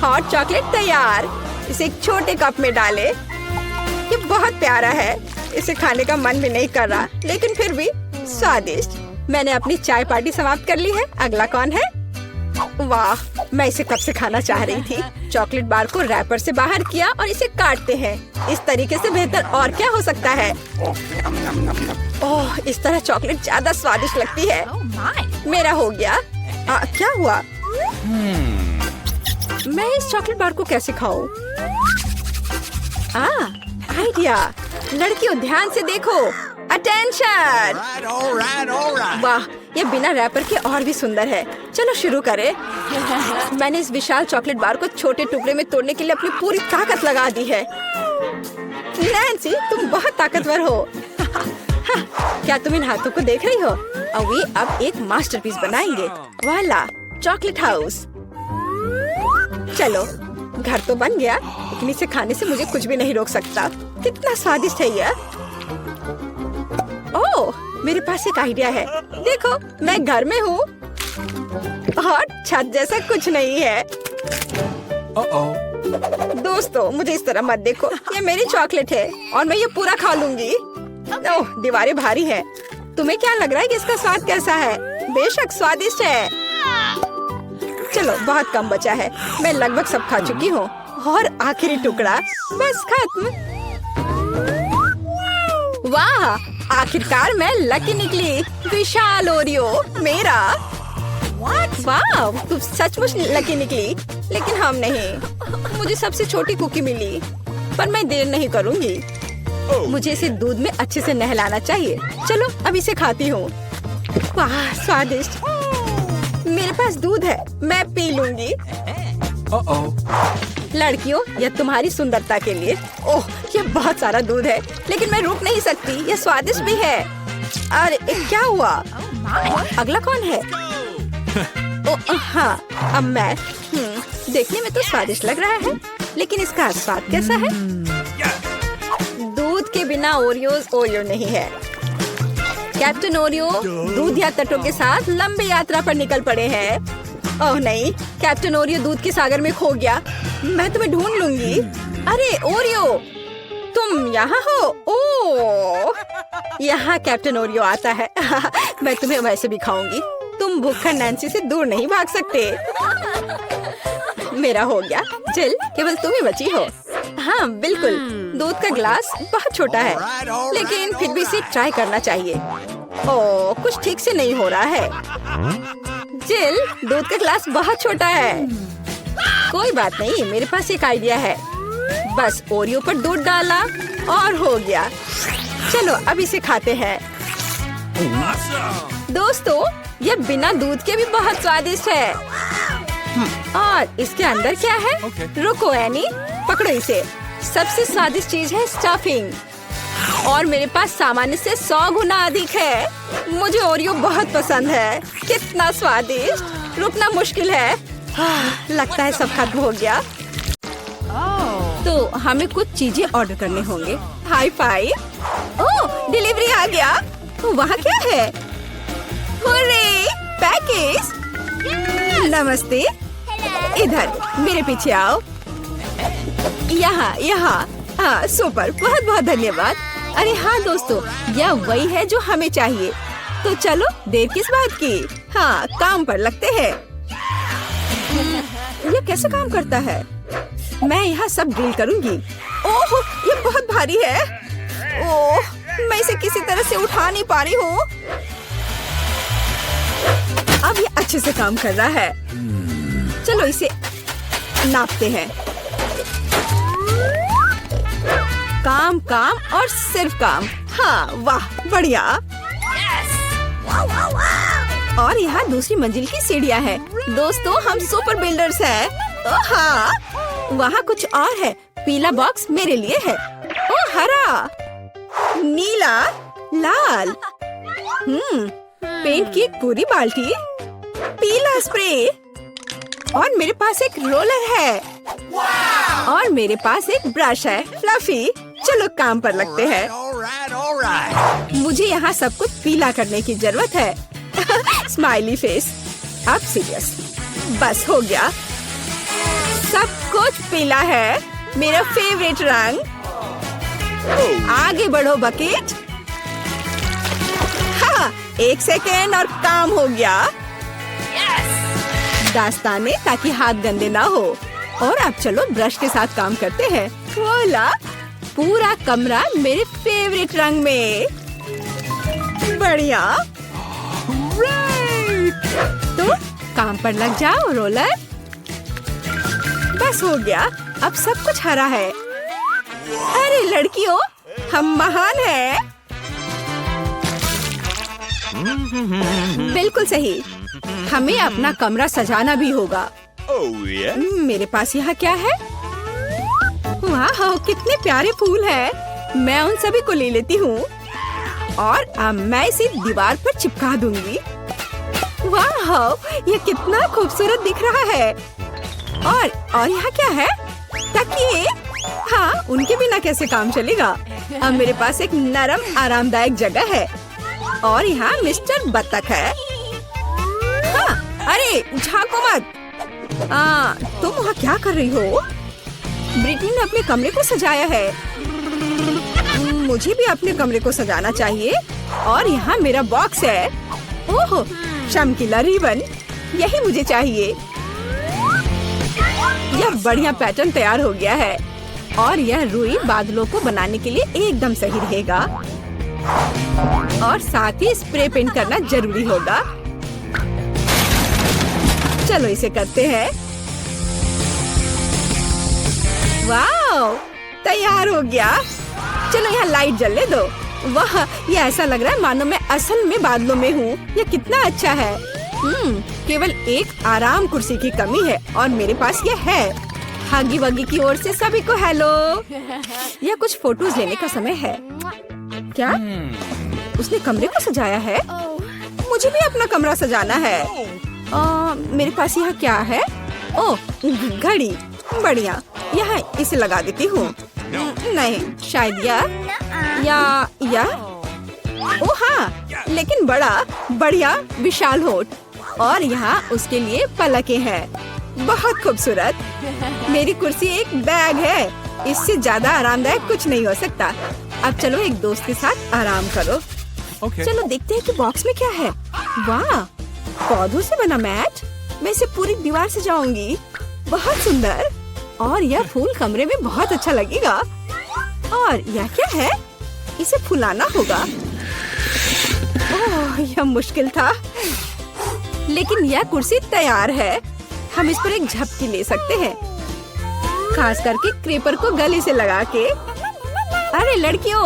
हॉट चॉकलेट तैयार। इसे एक छोटे कप में डाले। ये बहुत प्यारा है। इसे खाने का मन भी नहीं कर रहा, लेकिन फिर भी स्वादिष्ट। मैंने अपनी चाय पार्टी समाप्त कर ली है। अगला कौन है? वाह, मैं इसे कब से खाना चाह रही थी। चॉकलेट बार को रैपर से बाहर किया और इसे काटते हैं। इस तरीके से बेहतर और क्या हो सकता है? ओह, इस तरह चॉकलेट ज्यादा स्वादिष्ट लगती है। मेरा हो गया। क्या हुआ? मैं इस चॉकलेट बार को कैसे खाऊं? आइडिया। लड़कियों, ध्यान से देखो। अटेंशन! वाह, ये बिना रैपर के और भी सुंदर है। चलो शुरू करें। मैंने इस विशाल चॉकलेट बार को छोटे टुकड़े में तोड़ने के लिए अपनी पूरी ताकत लगा दी है। नैन्सी, तुम बहुत ताकतवर हो। क्या तुम इन हाथों को देख रही हो? वे अब एक मास्टरपीस बनाएंगे। वाला, चॉकलेट हाउस। चलो, घर तो बन गया, लेकिन इसे खाने से मुझे कुछ भी नहीं रोक सकता। कितना स्वादिष्ट है यह। ओह, मेरे पास एक आइडिया है। देखो, मैं घर में हूँ और छत जैसा कुछ नहीं है। दोस्तों, मुझे इस तरह मत देखो। ये मेरी चॉकलेट है और मैं ये पूरा खा लूंगी। ओह, दीवारें भारी है। तुम्हें क्या लग रहा है कि इसका स्वाद कैसा है? बेशक स्वादिष्ट है। चलो, बहुत कम बचा है। मैं लगभग सब खा चुकी हूँ और आखिरी टुकड़ा बस खत्म। वाह, आखिरकार मैं लकी निकली। विशाल ओरियो मेरा। वाह, तुम सचमुच लकी निकली। लेकिन हम नहीं। मुझे सबसे छोटी कुकी मिली, पर मैं देर नहीं करूँगी। मुझे इसे दूध में अच्छे से नहलाना चाहिए। चलो, अब इसे खाती हूँ। वाह, स्वादिष्ट। मेरे पास दूध है, मैं पी लूंगी। लड़कियों, यह तुम्हारी सुंदरता के लिए। ओह, यह बहुत सारा दूध है, लेकिन मैं रुक नहीं सकती। यह स्वादिष्ट भी है। अरे क्या हुआ? अगला कौन है? ओह हाँ, अब मैं। देखने में तो स्वादिष्ट लग रहा है, लेकिन इसका स्वाद कैसा है? दूध के बिना ओरियो नहीं है। कैप्टन ओरियो दूध या तटों के साथ लंबी यात्रा पर निकल पड़े हैं। ओह नहीं, कैप्टन ओरियो दूध के सागर में खो गया। मैं तुम्हें ढूंढ लूंगी। अरे ओरियो, तुम यहाँ हो? ओह, यहाँ कैप्टन ओरियो आता है। मैं तुम्हें वैसे भी खाऊंगी। तुम भूखा नैन्सी से दूर नहीं भाग सकते। मेरा हो गया। जिल, केवल तुम ही बची हो। हाँ बिल्कुल, दूध का ग्लास बहुत छोटा है, लेकिन फिर भी इसे ट्राई करना चाहिए। ओह, कुछ ठीक से नहीं हो रहा है। जिल, दूध का ग्लास बहुत छोटा है। कोई बात नहीं, मेरे पास एक आइडिया है। बस ओरियो पर दूध डाला और हो गया। चलो अब इसे खाते हैं। दोस्तों, ये बिना दूध के भी बहुत स्वादिष्ट है। और इसके अंदर क्या है? रुको एनी, पकड़ो इसे। सबसे स्वादिष्ट चीज है स्टफिंग, और मेरे पास सामान्य से 100 गुना अधिक है। मुझे ओरियो बहुत पसंद है। कितना स्वादिष्ट, रुकना मुश्किल है। लगता है सब खत्म हो गया। तो हमें कुछ चीजें ऑर्डर करने होंगे। High five. ओह, डिलीवरी आ गया। वहाँ क्या है? Hooray, package. नमस्ते, इधर मेरे पीछे आओ। यहाँ यहाँ। हाँ सुपर, बहुत बहुत धन्यवाद। अरे हाँ दोस्तों, यह वही है जो हमें चाहिए। तो चलो देर किस बात की, हाँ काम पर लगते हैं। ये कैसे काम करता है? मैं यहाँ सब डील करूँगी। ओह, ये बहुत भारी है। ओह, मैं इसे किसी तरह से उठा नहीं पा रही हूँ। अब ये अच्छे से काम कर रहा है। चलो इसे नापते हैं। काम काम और सिर्फ काम। हाँ वाह, बढ़िया। और यहाँ दूसरी मंजिल की सीढ़ियाँ हैं। दोस्तों, हम सुपर बिल्डर्स हैं। हाँ, वहाँ कुछ और है। पीला बॉक्स मेरे लिए है। ओह, हरा, नीला, लाल। पेंट की एक पूरी बाल्टी, पीला स्प्रे, और मेरे पास एक रोलर है, और मेरे पास एक ब्रश है, फ्लफी। चलो काम पर लगते हैं। मुझे यहाँ सब कुछ पीला करने की जरूरत है। Smiley face. अब सीरियस। बस हो गया, सब कुछ पीला है। मेरा फेवरेट रंग। आगे बढ़ो बकेट। हाँ, 1 सेकेंड और काम हो गया। दास्ताने, ताकि हाथ गंदे ना हो। और अब चलो ब्रश के साथ काम करते हैं। वोला, पूरा कमरा मेरे फेवरेट रंग में। बढ़िया। तो काम पर लग जाओ रोलर। बस हो गया, अब सब कुछ हरा है। अरे लड़कियों, हम महान हैं। बिल्कुल सही, हमें अपना कमरा सजाना भी होगा। मेरे पास यहाँ क्या है? वाह, कितने प्यारे फूल हैं। मैं उन सभी को ले लेती हूँ और अब मैं इसे दीवार पर चिपका दूंगी। वाह, ये कितना खूबसूरत दिख रहा है। और यहाँ क्या है? तकिए। हाँ, उनके बिना कैसे काम चलेगा। अब मेरे पास एक नरम आरामदायक जगह है, और यहाँ मिस्टर बत्तख है। हाँ, अरे झांको मत। तुम वहाँ क्या कर रही हो? ब्रिटनी ने अपने कमरे को सजाया है। मुझे भी अपने कमरे को सजाना चाहिए। और यहाँ मेरा बॉक्स है। ओह, चमकीला रिबन, यही मुझे चाहिए। यह बढ़िया पैटर्न तैयार हो गया है, और यह रुई बादलों को बनाने के लिए एकदम सही रहेगा। और साथ ही स्प्रे पेंट करना जरूरी होगा। चलो इसे करते हैं। वाह, तैयार हो गया। चलो यहाँ लाइट जलने दो। वाह, ये ऐसा लग रहा है मानो मैं असल में बादलों में हूँ। ये कितना अच्छा है। केवल एक आराम कुर्सी की कमी है, और मेरे पास ये है। हगी वगी की ओर से सभी को हेलो। यह कुछ फोटोज लेने का समय है। क्या उसने कमरे को सजाया है? मुझे भी अपना कमरा सजाना है। मेरे पास यहाँ क्या है? ओह, घड़ी। बढ़िया, यहाँ इसे लगा देती हूँ। नहीं, शायद या ओह हाँ, लेकिन बड़ा बढ़िया विशाल होठ, और यहाँ उसके लिए पलकें हैं। बहुत खूबसूरत। मेरी कुर्सी एक बैग है, इससे ज्यादा आरामदायक कुछ नहीं हो सकता। अब चलो एक दोस्त के साथ आराम करो। चलो देखते हैं कि बॉक्स में क्या है। वाह, पौधों से बना मैट। मैं इसे पूरी दीवार से सजाऊंगी। बहुत सुंदर। और यह फूल कमरे में बहुत अच्छा लगेगा। और यह क्या है? इसे फुलाना होगा। ओह, यह मुश्किल था, लेकिन यह कुर्सी तैयार है। हम इस पर एक झपकी ले सकते हैं, खास करके क्रेपर को गले से लगा के। अरे लड़कियों,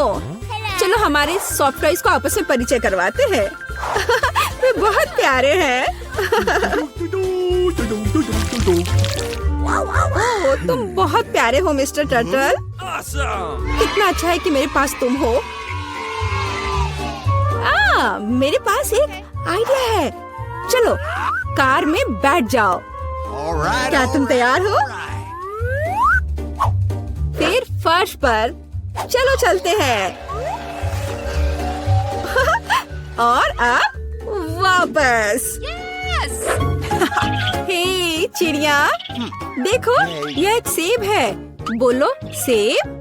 चलो हमारे सॉफ्ट टॉयज को आपस में परिचय करवाते हैं। वे बहुत प्यारे हैं। ओह, तुम बहुत प्यारे हो मिस्टर टर्टल। कितना अच्छा है कि मेरे पास तुम हो। मेरे पास एक आइडिया है। चलो कार में बैठ जाओ। क्या तुम तैयार हो? फिर फर्श पर चलो चलते हैं। और अब वापस। हे चिड़िया, देखो यह एक सेब है। बोलो सेब।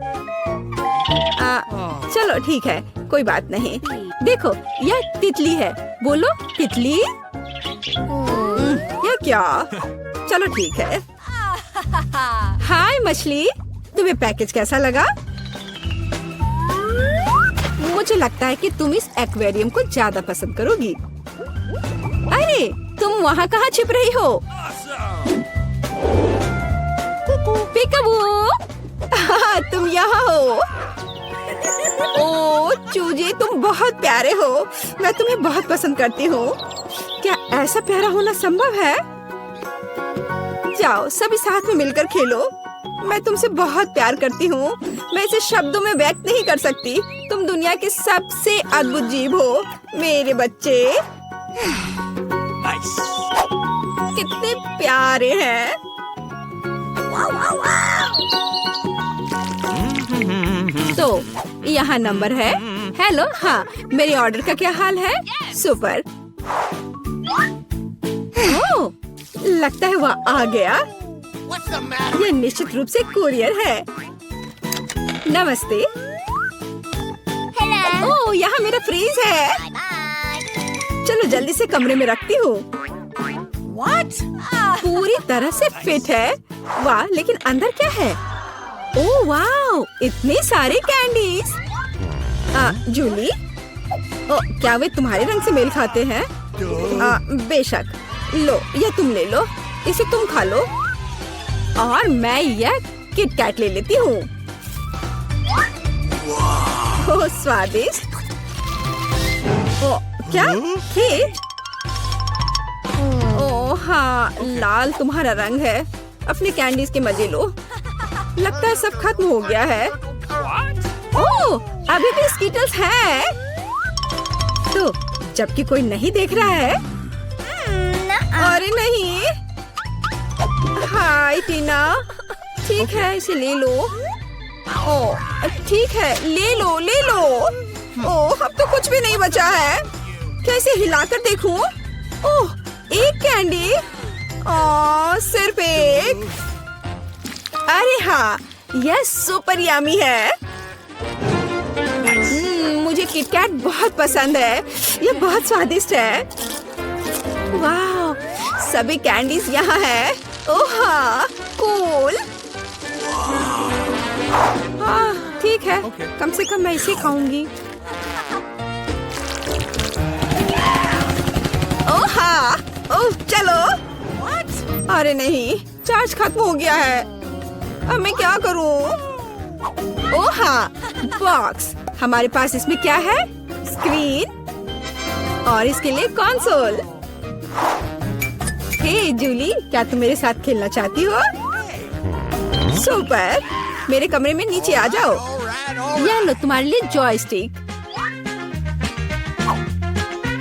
चलो ठीक है, कोई बात नहीं। देखो यह तितली है। बोलो तितली। यह क्या? चलो ठीक है। हाय मछली, तुम्हें पैकेज कैसा लगा? मुझे लगता है कि तुम इस एक्वेरियम को ज्यादा पसंद करोगी। अरे तुम वहाँ कहाँ छिप रही हो? पिकाबू, तुम यहाँ हो। ओ चूजे, तुम बहुत प्यारे हो। मैं तुम्हें बहुत पसंद करती हूँ। क्या ऐसा प्यारा होना संभव है? जाओ सभी साथ में मिलकर खेलो। मैं तुमसे बहुत प्यार करती हूँ। मैं इसे शब्दों में व्यक्त नहीं कर सकती। तुम दुनिया के सबसे अद्भुत जीव हो मेरे बच्चे। कितने प्यारे हैं। तो यहाँ नंबर है। हेलो, हाँ मेरे ऑर्डर का क्या हाल है? सुपर। ओह, लगता है वह आ गया। यह निश्चित रूप से कुरियर है। नमस्ते। ओह, यहाँ मेरा फ्रीज है। चलो जल्दी से कमरे में रखती हूँ। पूरी तरह से फिट है। वाह, लेकिन अंदर क्या है? ओह वाह, इतने सारे कैंडीज। जूली, क्या वे तुम्हारे रंग से मेल खाते हैं? बेशक। लो, यह तुम ले लो। इसे तुम खा लो। और मैं यह किट कैट ले लेती हूँ। ओह स्वादिष्ट। ओह क्या? केक? ओह हाँ, लाल तुम्हारा रंग है। अपने कैंडीज के मजे लो। लगता है सब खत्म हो गया है। ओह, अभी भी स्कीटल्स हैं। तो जबकि कोई नहीं देख रहा है। अरे नहीं। हाय टीना, ठीक है इसे ले लो। ओह ठीक है, ले लो ले लो। ओह, अब तो कुछ भी नहीं बचा है। कैसे हिलाकर देखूं? ओह, एक कैंडी। ओह, सिर्फ एक। अरे हाँ, यह सुपर यम्मी है। मुझे किटकैट बहुत पसंद है। यह बहुत स्वादिष्ट है। वाह, सभी कैंडीज यहाँ है। ओह हाँ, कूल। हाँ ठीक है, कम से कम मैं इसे खाऊंगी। ओह हाँ, ओह चलो। अरे नहीं, चार्ज खत्म हो गया है। अब मैं क्या करूं? ओह हाँ, बॉक्स। हमारे पास इसमें क्या है? स्क्रीन और इसके लिए कंसोल। हे जूली, क्या तुम मेरे साथ खेलना चाहती हो? सुपर। मेरे कमरे में नीचे आ जाओ। यह लो तुम्हारे लिए जॉयस्टिक।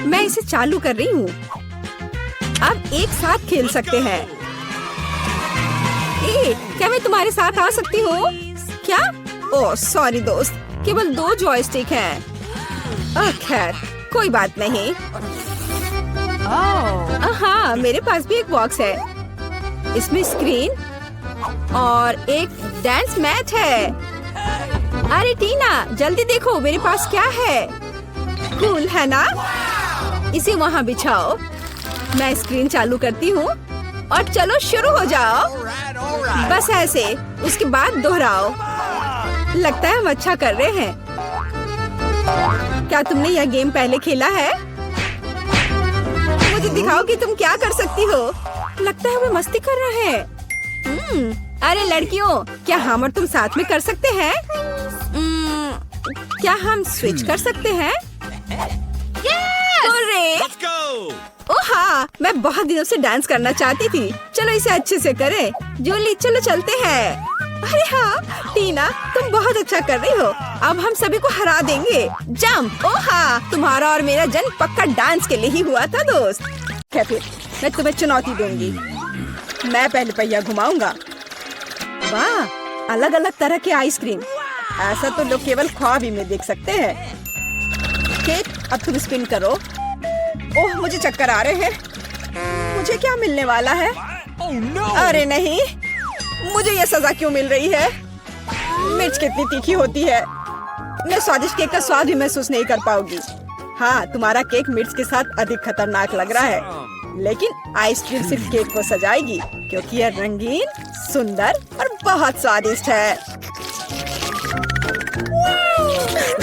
मैं इसे चालू कर रही हूँ। अब एक साथ खेल सकते हैं। क्या मैं तुम्हारे साथ आ सकती हूँ? क्या? ओह सॉरी दोस्त, केवल 2 जॉयस्टिक हैं। खैर कोई बात नहीं। हाँ, मेरे पास भी एक बॉक्स है। इसमें स्क्रीन और एक डांस मैच है। अरे टीना, जल्दी देखो मेरे पास क्या है। कूल है ना? इसे वहाँ बिछाओ। मैं स्क्रीन चालू करती हूँ और चलो शुरू हो जाओ। बस ऐसे, उसके बाद दोहराओ। लगता है हम अच्छा कर रहे हैं। क्या तुमने यह गेम पहले खेला है? मुझे दिखाओ कि तुम क्या कर सकती हो। लगता है वे मस्ती कर रहे हैं। अरे लड़कियों, क्या हम और तुम साथ में कर सकते हैं? क्या हम स्विच कर सकते हैं? ओह हाँ, मैं बहुत दिनों से डांस करना चाहती थी। चलो इसे अच्छे से करें। जूली, चलो चलते हैं। अरे हाँ टीना, तुम बहुत अच्छा कर रही हो। अब हम सभी को हरा देंगे। जंप। ओह हाँ, तुम्हारा और मेरा जन्म पक्का डांस के लिए ही हुआ था दोस्त। क्या फिर मैं तुम्हें चुनौती दूंगी। मैं पहले पहिया घुमाऊंगा। वाह, अलग अलग तरह के आइसक्रीम। ऐसा तो लोग केवल ख्वाब ही में देख सकते हैं। केक, अब तुम स्पिन करो। ओह, मुझे चक्कर आ रहे हैं। मुझे क्या मिलने वाला है? अरे नहीं, मुझे ये सजा क्यों मिल रही है? मिर्च कितनी तीखी होती है। मैं स्वादिष्ट केक का स्वाद भी महसूस नहीं कर पाऊंगी। हाँ, तुम्हारा केक मिर्च के साथ अधिक खतरनाक लग रहा है, लेकिन आइसक्रीम सिर्फ केक को सजाएगी, क्योंकि यह रंगीन, सुंदर और बहुत स्वादिष्ट है।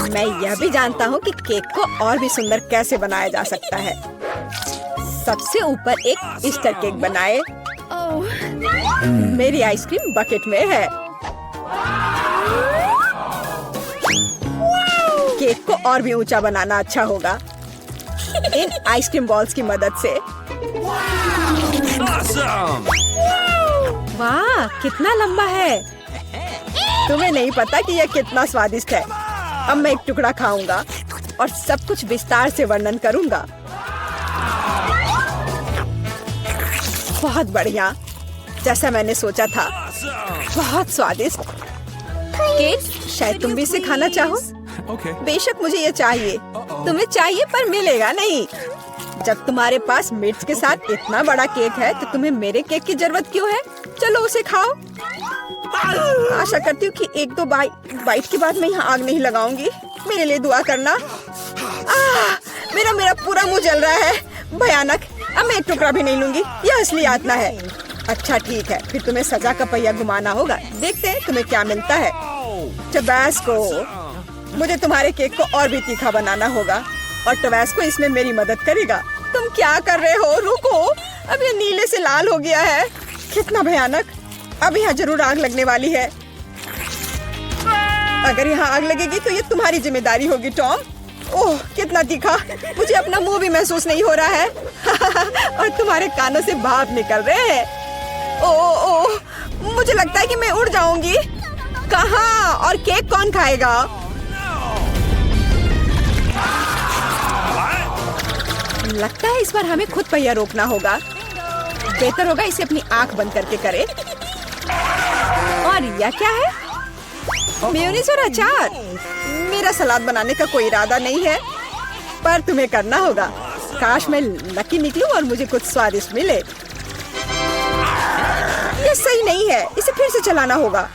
मैं यह भी जानता हूँ कि केक को और भी सुंदर कैसे बनाया जा सकता है। सबसे ऊपर एक ईस्टर केक बनाए। मेरी आइसक्रीम बकेट में है। केक को और भी ऊंचा बनाना अच्छा होगा इन आइसक्रीम बॉल्स की मदद से। वाह, कितना लंबा है। तुम्हें नहीं पता कि यह कितना स्वादिष्ट है। अब मैं एक टुकड़ा खाऊंगा और सब कुछ विस्तार से वर्णन करूंगा। बहुत बढ़िया, जैसा मैंने सोचा था। बहुत स्वादिष्ट केक। शायद तुम भी इसे खाना चाहो। बेशक मुझे ये चाहिए। तुम्हें चाहिए पर मिलेगा नहीं। जब तुम्हारे पास मिर्च के साथ इतना बड़ा केक है तो तुम्हें मेरे केक की जरूरत क्यों है? चलो उसे खाओ। आशा करती हूँ कि एक दो बाइट के बाद मैं यहाँ आग नहीं लगाऊंगी। मेरे लिए दुआ करना। मेरा पूरा मुंह जल रहा है। भयानक। अब मैं एक टुकड़ा भी नहीं लूंगी। यह असली यातना है। अच्छा ठीक है, फिर तुम्हें सजा का पहिया घुमाना होगा। देखते हैं तुम्हें क्या मिलता है। टबैस्को। मुझे तुम्हारे केक को और भी तीखा बनाना होगा और टबैस्को इसमें मेरी मदद करेगा। तुम क्या कर रहे हो? रुको, अब ये नीले से लाल हो गया है। कितना भयानक। अब यहाँ जरूर आग लगने वाली है। अगर यहाँ आग लगेगी तो ये तुम्हारी जिम्मेदारी होगी टॉम। ओह, कितना तीखा। मुझे अपना मुंह भी महसूस नहीं हो रहा है। और तुम्हारे कानों से भाप निकल रहे हैं। ओह, मुझे लगता है कि मैं उड़ जाऊंगी। कहाँ? और केक कौन खाएगा? लगता है इस बार हमें खुद पहिया रोकना होगा। बेहतर होगा इसे अपनी आंख बंद करके करे। और यह क्या है? मेयोनीज और अचार। मेरा सलाद बनाने का कोई इरादा नहीं है, पर तुम्हें करना होगा। काश मैं लकी निकलूं और मुझे कुछ स्वादिष्ट मिले। ये सही नहीं है, इसे फिर से चलाना होगा।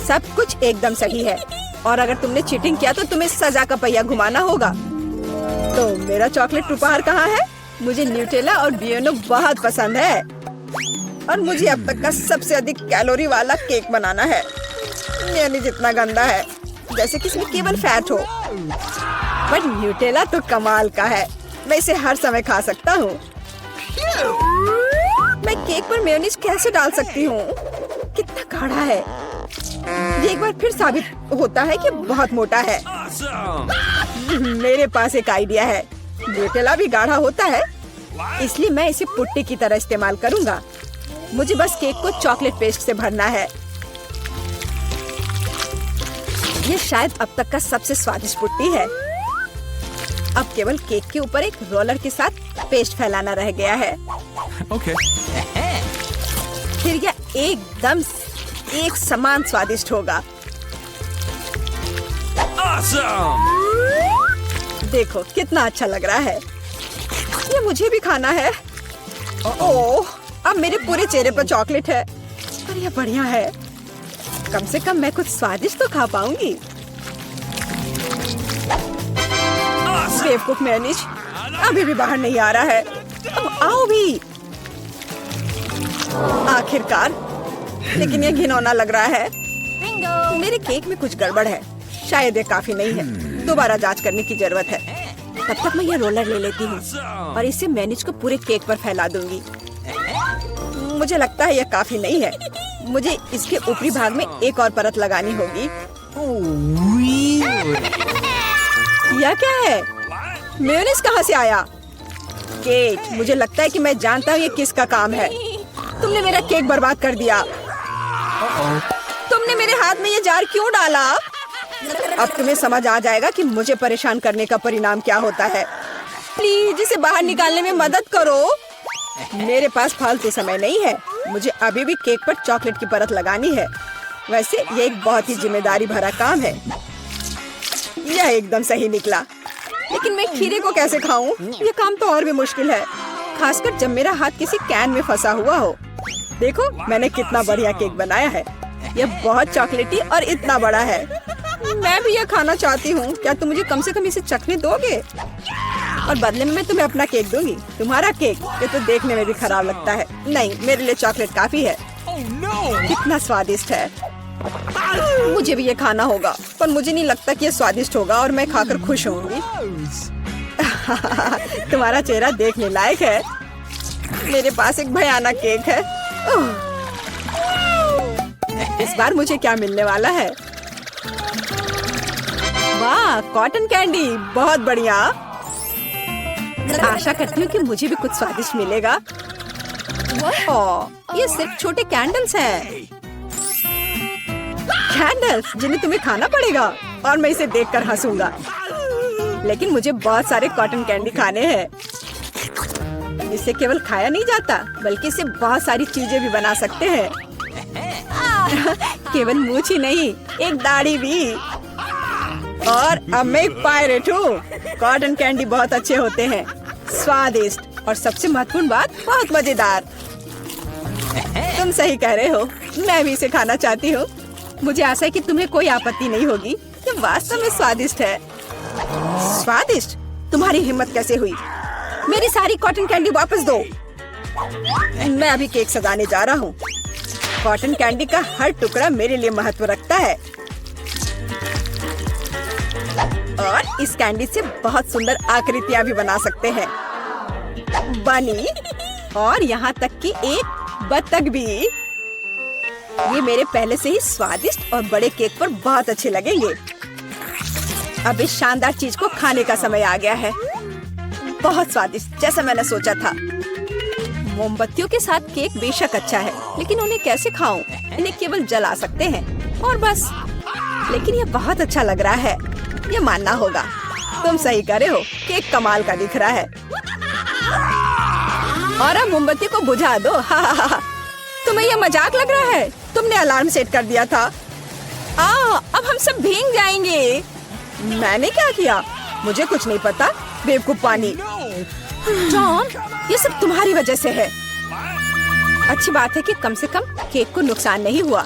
सब कुछ एकदम सही है, और अगर तुमने चीटिंग किया तो तुम्हें सजा का पहिया घुमाना होगा। तो मेरा चॉकलेट उपहार कहाँ है? मुझे न्यूटेला और बियोनो बहुत पसंद है, और मुझे अब तक का सबसे अधिक कैलोरी वाला केक बनाना है। मेयोनीज इतना गंदा है, जैसे कि इसमें केवल फैट हो। पर न्यूटेला तो कमाल का है, मैं इसे हर समय खा सकता हूँ। मैं केक पर मेयोनीज कैसे डाल सकती हूँ? कितना गाढ़ा है। ये एक बार फिर साबित होता है कि बहुत मोटा है। मेरे पास एक आइडिया है। न्यूटेला भी गाढ़ा होता है, इसलिए मैं इसे पुट्टी की तरह इस्तेमाल करूँगा। मुझे बस केक को चॉकलेट पेस्ट से भरना है। ये शायद अब तक का सबसे स्वादिष्ट पुट्टी है। अब केवल केक के ऊपर एक रोलर के साथ पेस्ट फैलाना रह गया है। फिर यह एकदम एक समान स्वादिष्ट होगा। Awesome! देखो कितना अच्छा लग रहा है। ये मुझे भी खाना है। ओह, अब मेरे पूरे चेहरे पर चॉकलेट है। यार ये बढ़िया है, कम से कम मैं कुछ स्वादिष्ट तो खा पाऊंगी। बेवकूफ मेयोनीज अभी भी बाहर नहीं आ रहा है, अब आओ भी। आखिरकार, लेकिन ये घिनौना लग रहा है। मेरे केक में कुछ गड़बड़ है, शायद ये काफी नहीं है, दोबारा जांच करने की जरूरत है। तब तक मैं ये रोलर ले लेती हूँ और इसे मेयोनीज को पूरे केक पर फैला दूंगी। मुझे लगता है यह काफी नहीं है, मुझे इसके ऊपरी भाग में एक और परत लगानी होगी। यह क्या है? मेयोनीज कहाँ से आया? केक, मुझे लगता है कि मैं जानता हूँ ये किसका काम है। तुमने मेरा केक बर्बाद कर दिया। तुमने मेरे हाथ में ये जार क्यों डाला? अब तुम्हें समझ आ जाएगा कि मुझे परेशान करने का परिणाम क्या होता है। प्लीज इसे बाहर निकालने में मदद करो। मेरे पास फालतू समय नहीं है, मुझे अभी भी केक पर चॉकलेट की परत लगानी है। वैसे ये एक बहुत ही जिम्मेदारी भरा काम है। यह एकदम सही निकला, लेकिन मैं खीरे को कैसे खाऊं? ये काम तो और भी मुश्किल है, खासकर जब मेरा हाथ किसी कैन में फंसा हुआ हो। देखो मैंने कितना बढ़िया केक बनाया है। यह बहुत चॉकलेटी और इतना बड़ा है। मैं भी यह खाना चाहती हूँ। क्या तुम मुझे कम से कम इसे चखने दोगे? और बदले में मैं तुम्हें अपना केक दूंगी। तुम्हारा केक ये तो देखने में भी खराब लगता है। नहीं, मेरे लिए चॉकलेट काफी है। कितना स्वादिष्ट है। मुझे भी ये खाना होगा, पर मुझे नहीं लगता कि ये स्वादिष्ट होगा और मैं खाकर खुश होंगी। तुम्हारा चेहरा देखने लायक है। मेरे पास एक भयानक केक है। इस बार मुझे क्या मिलने वाला है? वाह, कॉटन कैंडी, बहुत बढ़िया। आशा करती हूँ कि मुझे भी कुछ स्वादिष्ट मिलेगा। ओह, ये सिर्फ छोटे कैंडल्स हैं। कैंडल्स जिन्हें तुम्हें खाना पड़ेगा और मैं इसे देखकर हंसूंगा। लेकिन मुझे बहुत सारे कॉटन कैंडी खाने हैं। इसे केवल खाया नहीं जाता, बल्कि इसे बहुत सारी चीजें भी बना सकते हैं। केवल मूंछ ही नहीं, एक दाढ़ी भी। और अब मैं एक पायरेट हूँ। कॉटन कैंडी बहुत अच्छे होते हैं, स्वादिष्ट और सबसे महत्वपूर्ण बात, बहुत मजेदार। तुम सही कह रहे हो, मैं भी इसे खाना चाहती हूँ। मुझे आशा है कि तुम्हें कोई आपत्ति नहीं होगी। ये वास्तव में स्वादिष्ट है। स्वादिष्ट? तुम्हारी हिम्मत कैसे हुई? मेरी सारी कॉटन कैंडी वापस दो। मैं अभी केक सजाने जा रहा हूँ। कॉटन कैंडी का हर टुकड़ा मेरे लिए महत्व रखता है। और इस कैंडी से बहुत सुंदर आकृतियाँ भी बना सकते हैं। बनी, और यहाँ तक कि एक बत्तख भी। ये मेरे पहले से ही स्वादिष्ट और बड़े केक पर बहुत अच्छे लगेंगे। अब इस शानदार चीज को खाने का समय आ गया है। बहुत स्वादिष्ट, जैसा मैंने सोचा था। मोमबत्तियों के साथ केक बेशक अच्छा है, लेकिन उन्हें कैसे खाऊं? इन्हें केवल जला सकते हैं और बस। लेकिन ये बहुत अच्छा लग रहा है, ये मानना होगा। तुम सही करे हो, केक कमाल का दिख रहा है। और अब मोमबत्ती को बुझा दो। तुम्हें ये मजाक लग रहा है? तुमने अलार्म सेट कर दिया था। अब हम सब भीग जाएंगे। मैंने क्या किया? मुझे कुछ नहीं पता। बेवकूफ पानी। जॉन, ये सब तुम्हारी वजह से है। अच्छी बात है कि कम से कम केक को नुकसान नहीं हुआ,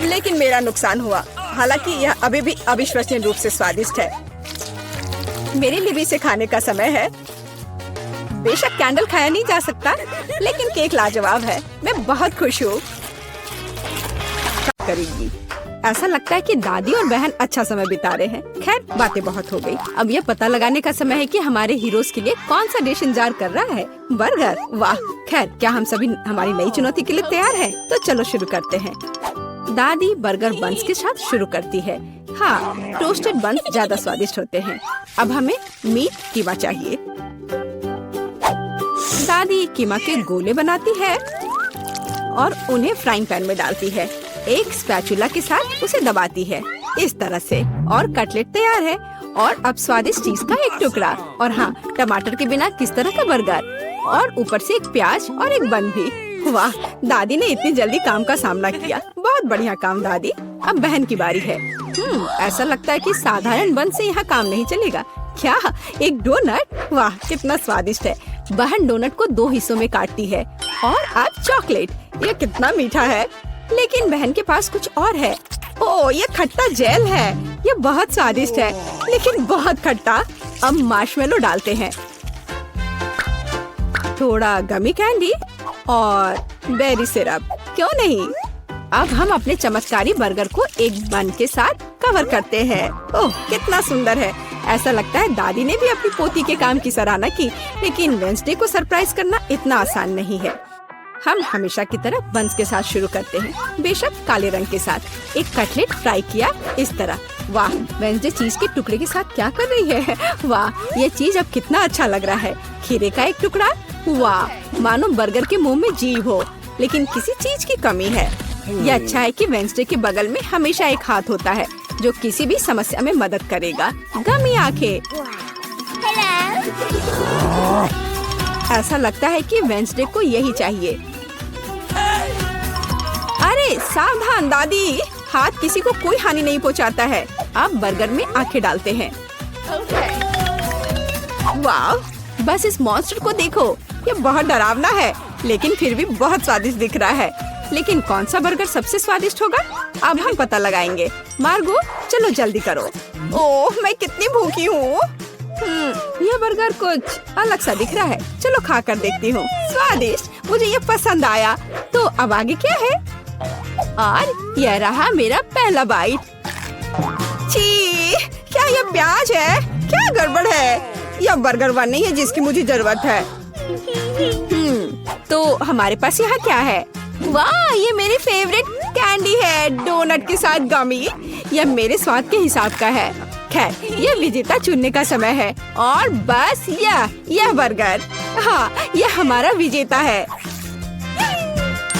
लेकिन मेरा नुकसान हुआ। हालांकि यह अभी भी अविश्वसनीय रूप से स्वादिष्ट है। मेरे लिए भी इसे खाने का समय है। बेशक कैंडल खाया नहीं जा सकता, लेकिन केक लाजवाब है। मैं बहुत खुश हूँ। करेगी। ऐसा लगता है कि दादी और बहन अच्छा समय बिता रहे हैं। खैर, बातें बहुत हो गई। अब यह पता लगाने का समय है कि हमारे हीरोज के लिए कौन सा डिश इंतजार कर रहा है। बर्गर, वाह। खैर, क्या हम सभी हमारी नई चुनौती के लिए तैयार हैं? तो चलो शुरू करते हैं। दादी बर्गर बंस के साथ शुरू करती है। हाँ, टोस्टेड बंस ज्यादा स्वादिष्ट होते हैं। अब हमें मीट कीमा चाहिए। दादी कीमा के गोले बनाती है और उन्हें फ्राइंग पैन में डालती है। एक स्पैचुला के साथ उसे दबाती है, इस तरह से। और कटलेट तैयार है। और अब स्वादिष्ट चीज का एक टुकड़ा। और हाँ, टमाटर के बिना किस तरह का बर्गर। और ऊपर से एक प्याज और एक बन भी। वाह, दादी ने इतनी जल्दी काम का सामना किया। बहुत बढ़िया काम दादी। अब बहन की बारी है। ऐसा लगता है कि साधारण बन से यहाँ काम नहीं चलेगा। क्या, एक डोनट? वाह, कितना स्वादिष्ट है। बहन डोनट को 2 हिस्सों में काटती है और अब चॉकलेट। ये कितना मीठा है, लेकिन बहन के पास कुछ और है। ओह, ये खट्टा जेल है। ये बहुत स्वादिष्ट है, लेकिन बहुत खट्टा। अब मार्शमेलो डालते हैं, थोड़ा गमी कैंडी और बेरी सिरप। क्यों नहीं? अब हम अपने चमत्कारी बर्गर को एक बन के साथ कवर करते हैं। ओह, कितना सुंदर है। ऐसा लगता है दादी ने भी अपनी पोती के काम की सराहना की। लेकिन वेंसडे को सरप्राइज करना इतना आसान नहीं है। हम हमेशा की तरह बंस के साथ शुरू करते हैं, बेशक काले रंग के साथ। एक कटलेट फ्राई किया इस तरह। वाह, वेंसडे चीज के टुकड़े के साथ क्या कर रही है? वाह, ये चीज अब कितना अच्छा लग रहा है। खीरे का एक टुकड़ा। वाह, मानो बर्गर के मुंह में जीव हो, लेकिन किसी चीज की कमी है। ये अच्छा है कि वेंसडे के बगल में हमेशा एक हाथ होता है जो किसी भी समस्या में मदद करेगा। गमी आंखें। ऐसा लगता है कि वेंसडे को यही चाहिए। अरे सावधान दादी, हाथ किसी को कोई हानि नहीं पहुंचाता है। अब बर्गर में आंखें डालते हैं। वाह, बस इस मॉन्स्टर को देखो। ये बहुत डरावना है, लेकिन फिर भी बहुत स्वादिष्ट दिख रहा है। लेकिन कौन सा बर्गर सबसे स्वादिष्ट होगा, अब हम पता लगाएंगे। मार्गो, चलो जल्दी करो। ओह, मैं कितनी भूखी हूँ। यह बर्गर कुछ अलग सा दिख रहा है। चलो खा कर देखती हूँ। स्वादिष्ट, मुझे ये पसंद आया। तो अब आगे क्या है? और यह रहा मेरा पहला बाइट। छी, क्या ये प्याज है? क्या गड़बड़ है? यह बर्गर वन नहीं है जिसकी मुझे जरूरत है। तो हमारे पास यहाँ क्या है? वाह, ये मेरी फेवरेट कैंडी है, डोनट के साथ गमी। यह मेरे स्वाद के हिसाब का है। खैर, यह विजेता चुनने का समय है। और बस यह बर्गर। हाँ, यह हमारा विजेता है।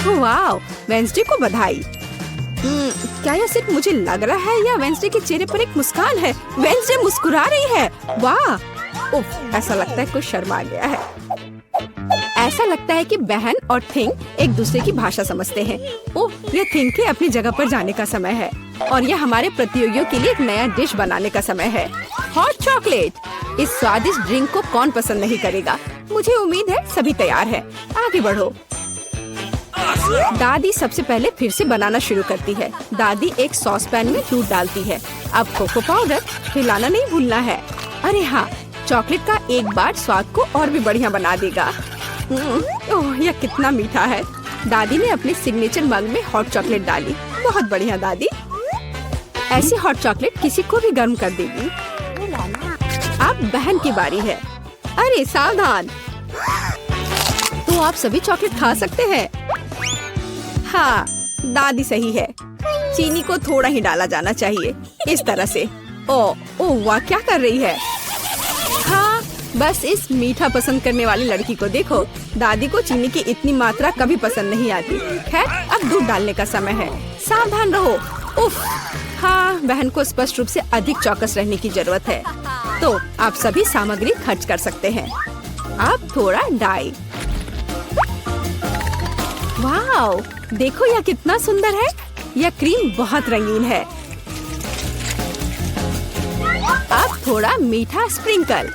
वाह, वेंसडे को बधाई। क्या यह सिर्फ मुझे लग रहा है या वेंसडे के चेहरे पर एक मुस्कान है? वेंसडे मुस्कुरा रही है। वाह, उफ, ऐसा लगता है कुछ शर्मा गया है। ऐसा लगता है कि बहन और थिंग एक दूसरे की भाषा समझते हैं। ओह, ये थिंग के अपनी जगह पर जाने का समय है और यह हमारे प्रतियोगियों के लिए एक नया डिश बनाने का समय है। Hot chocolate. इस स्वादिष्ट ड्रिंक को कौन पसंद नहीं करेगा? मुझे उम्मीद है सभी तैयार हैं। आगे बढ़ो। दादी सबसे पहले फिर से बनाना शुरू करती है। दादी एक सॉस पैन में दूध डालती है। अब कोको पाउडर हिलाना नहीं भूलना है। अरे हाँ, चॉकलेट का एक बार स्वाद को और भी बढ़िया बना देगा। ओह, यह कितना मीठा है। दादी ने अपने सिग्नेचर मग में हॉट चॉकलेट डाली। बहुत बढ़िया दादी। ऐसी हॉट चॉकलेट किसी को भी गर्म कर देगी। अब बहन की बारी है। अरे सावधान, तो आप सभी चॉकलेट खा सकते हैं। हाँ, दादी सही है। चीनी को थोड़ा ही डाला जाना चाहिए, इस तरह से। ओह वाह, क्या कर रही है? हाँ, बस इस मीठा पसंद करने वाली लड़की को देखो। दादी को चीनी की इतनी मात्रा कभी पसंद नहीं आती। खैर, अब दूध डालने का समय है। सावधान रहो। उफ, हाँ, बहन को स्पष्ट रूप से अधिक चौकस रहने की जरूरत है। तो आप सभी सामग्री खर्च कर सकते हैं। अब थोड़ा डाई। वाओ, देखो यह कितना सुंदर है। यह क्रीम बहुत रंगीन है। अब थोड़ा मीठा स्प्रिंकल,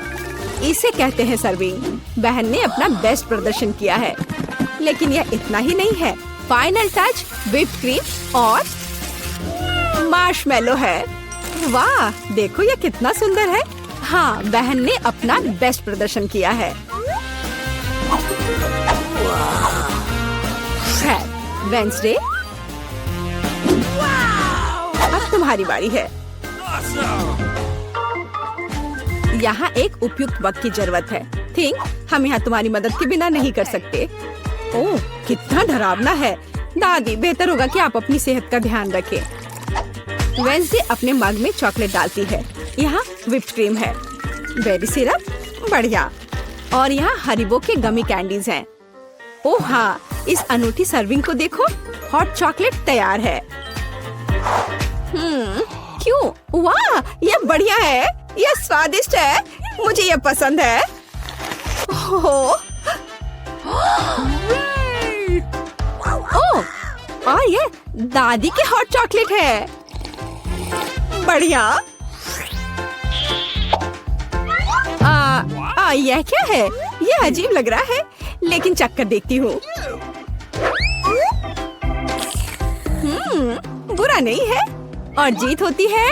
इसे कहते हैं सर्विंग। बहन ने अपना बेस्ट प्रदर्शन किया है, लेकिन यह इतना ही नहीं है। फाइनल टच व्हिप्ड क्रीम और मार्शमेलो है। वाह, देखो यह कितना सुंदर है। हाँ, बहन ने अपना बेस्ट प्रदर्शन किया है। वेंसडे, अब तुम्हारी बारी है। यहाँ एक उपयुक्त वक्त की जरूरत है। थिंक, हम यहाँ तुम्हारी मदद के बिना नहीं कर सकते। ओह, कितना डरावना है। दादी, बेहतर होगा कि आप अपनी सेहत का ध्यान रखें। वेंसडे अपने मग में चॉकलेट डालती है। यहाँ व्हिप्ड क्रीम है, बेरी सिरप, बढ़िया। और यहाँ हरिबो के गमी कैंडीज हैं। ओह हाँ, इस अनूठी सर्विंग को देखो। हॉट चॉकलेट तैयार है। क्यों? वाह, यह बढ़िया है। यह स्वादिष्ट है। मुझे यह पसंद है। ओह, और यह दादी के हॉट चॉकलेट है। बढ़िया। यह क्या है? यह अजीब लग रहा है, लेकिन चक्कर देखती हूँ। बुरा नहीं है और जीत होती है।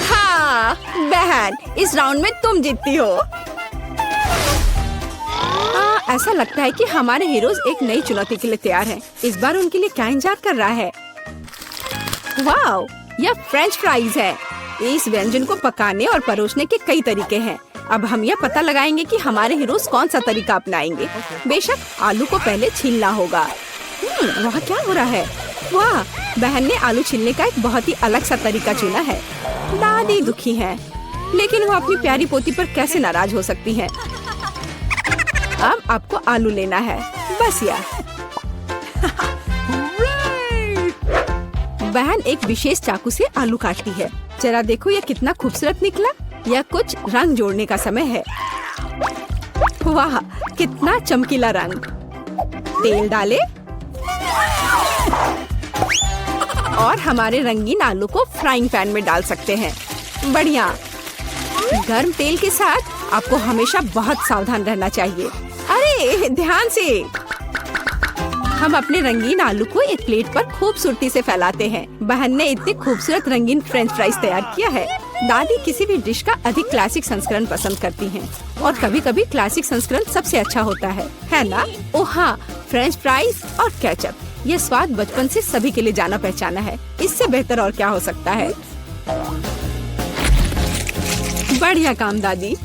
हाँ बहन, इस राउंड में तुम जीतती हो। ऐसा लगता है कि हमारे हीरोज एक नई चुनौती के लिए तैयार हैं। इस बार उनके लिए क्या इंतजार कर रहा है? वाओ, यह फ्रेंच फ्राइज है। इस व्यंजन को पकाने और परोसने के कई तरीके हैं। अब हम यह पता लगाएंगे कि हमारे हीरोज कौन सा तरीका अपनाएंगे। बेशक आलू को पहले छीलना होगा। वह क्या हो रहा है? वाह, बहन ने आलू छीलने का एक बहुत ही अलग सा तरीका चुना है। दादी दुखी है, लेकिन वो अपनी प्यारी पोती पर कैसे नाराज हो सकती है। अब आपको आलू लेना है, बस यार। बहन एक विशेष चाकू से आलू काटती है। जरा देखो यह कितना खूबसूरत निकला। यह कुछ रंग जोड़ने का समय है। वाह, कितना चमकीला रंग। तेल डाले और हमारे रंगीन आलू को फ्राइंग पैन में डाल सकते हैं। बढ़िया। गर्म तेल के साथ आपको हमेशा बहुत सावधान रहना चाहिए। अरे ध्यान से। हम अपने रंगीन आलू को एक प्लेट पर खूबसूरती से फैलाते हैं। बहन ने इतने खूबसूरत रंगीन फ्रेंच फ्राइज तैयार किया है। दादी किसी भी डिश का अधिक क्लासिक संस्करण पसंद करती हैं और कभी-कभी क्लासिक संस्करण सबसे अच्छा होता है ना? ओह हाँ, फ्रेंच फ्राइज और केचप। यह स्वाद बचपन से सभी के लिए जाना पहचाना है। इससे बेहतर और क्या हो सकता है? बढ़िया काम दादी।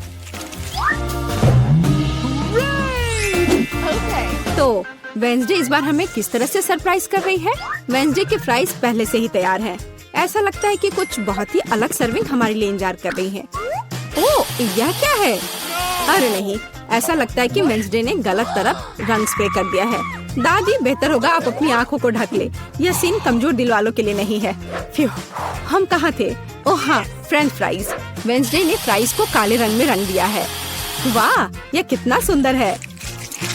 तो वेंसडे इस बार हमें किस तरह से सरप्राइज कर रही है? वेंसडे के फ्राइज पहले से ही तैयार हैं। ऐसा लगता है कि कुछ बहुत ही अलग सर्विंग हमारे लिए इंतजार कर रही है। ओह, यह क्या है? अरे नहीं, ऐसा लगता है कि वेंसडे ने गलत तरफ रंग स्प्रे कर दिया है। दादी, बेहतर होगा आप अपनी आँखों को ढक ले। यह सीन कमजोर दिल वालों के लिए नहीं है। फ्यू, हम कहाँ थे? ओह हाँ, फ्रेंच फ्राइज। वेंसडे ने फ्राइज को काले रंग में रंग दिया है। वाह, यह कितना सुंदर है।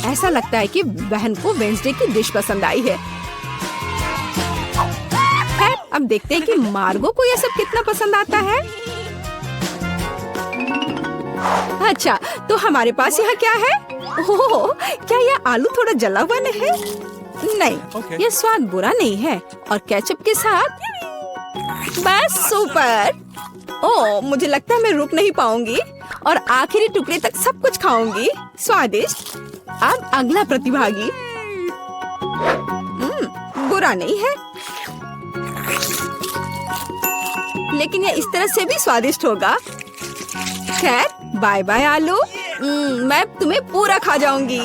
ऐसा लगता है कि बहन को वेंसडे की डिश पसंद आई है। खैर, अब देखते हैं कि मार्गो को यह सब कितना पसंद आता है। अच्छा, तो हमारे पास यहाँ क्या है? ओह, क्या यह आलू थोड़ा जला हुआ नहीं है? नहीं, यह स्वाद बुरा नहीं है और केचप के साथ बस सुपर। ओह, मुझे लगता है मैं रुक नहीं पाऊंगी और आखिरी टुकड़े तक सब कुछ खाऊंगी। स्वादिष्ट। अब अगला प्रतिभागी। बुरा नहीं है, लेकिन यह इस तरह से भी स्वादिष्ट होगा। खैर, बाय बाय आलू। मैं तुम्हें पूरा खा जाऊंगी।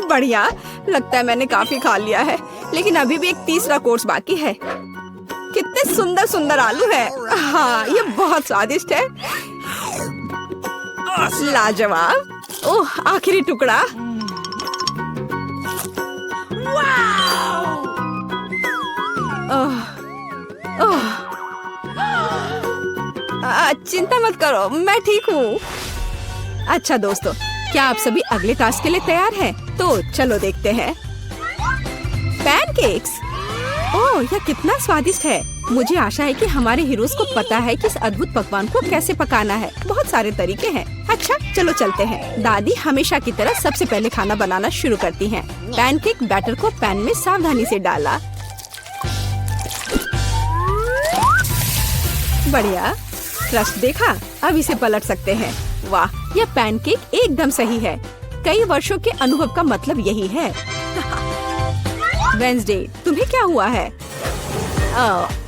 बढ़िया, लगता है मैंने काफी खा लिया है, लेकिन अभी भी एक तीसरा कोर्स बाकी है। कितने सुंदर सुंदर आलू है। हाँ, ये बहुत स्वादिष्ट है। लाजवाब। ओह, आखिरी टुकड़ा। चिंता मत करो, मैं ठीक हूँ। अच्छा दोस्तों, क्या आप सभी अगले टास्क के लिए तैयार हैं? तो चलो देखते हैं। पैनकेक्स। ओह, यह कितना स्वादिष्ट है। मुझे आशा है कि हमारे हीरोज को पता है कि इस अद्भुत पकवान को कैसे पकाना है। बहुत सारे तरीके हैं। अच्छा, चलो चलते हैं। दादी हमेशा की तरह सबसे पहले खाना बनाना शुरू करती हैं। पैनकेक बैटर को पैन में सावधानी से डाला। बढ़िया, क्रस्ट देखा? अब इसे पलट सकते हैं। वाह, यह पैनकेक एकदम सही है। कई वर्षों के अनुभव का मतलब यही है। वेंसडे, तुम्हें क्या हुआ है?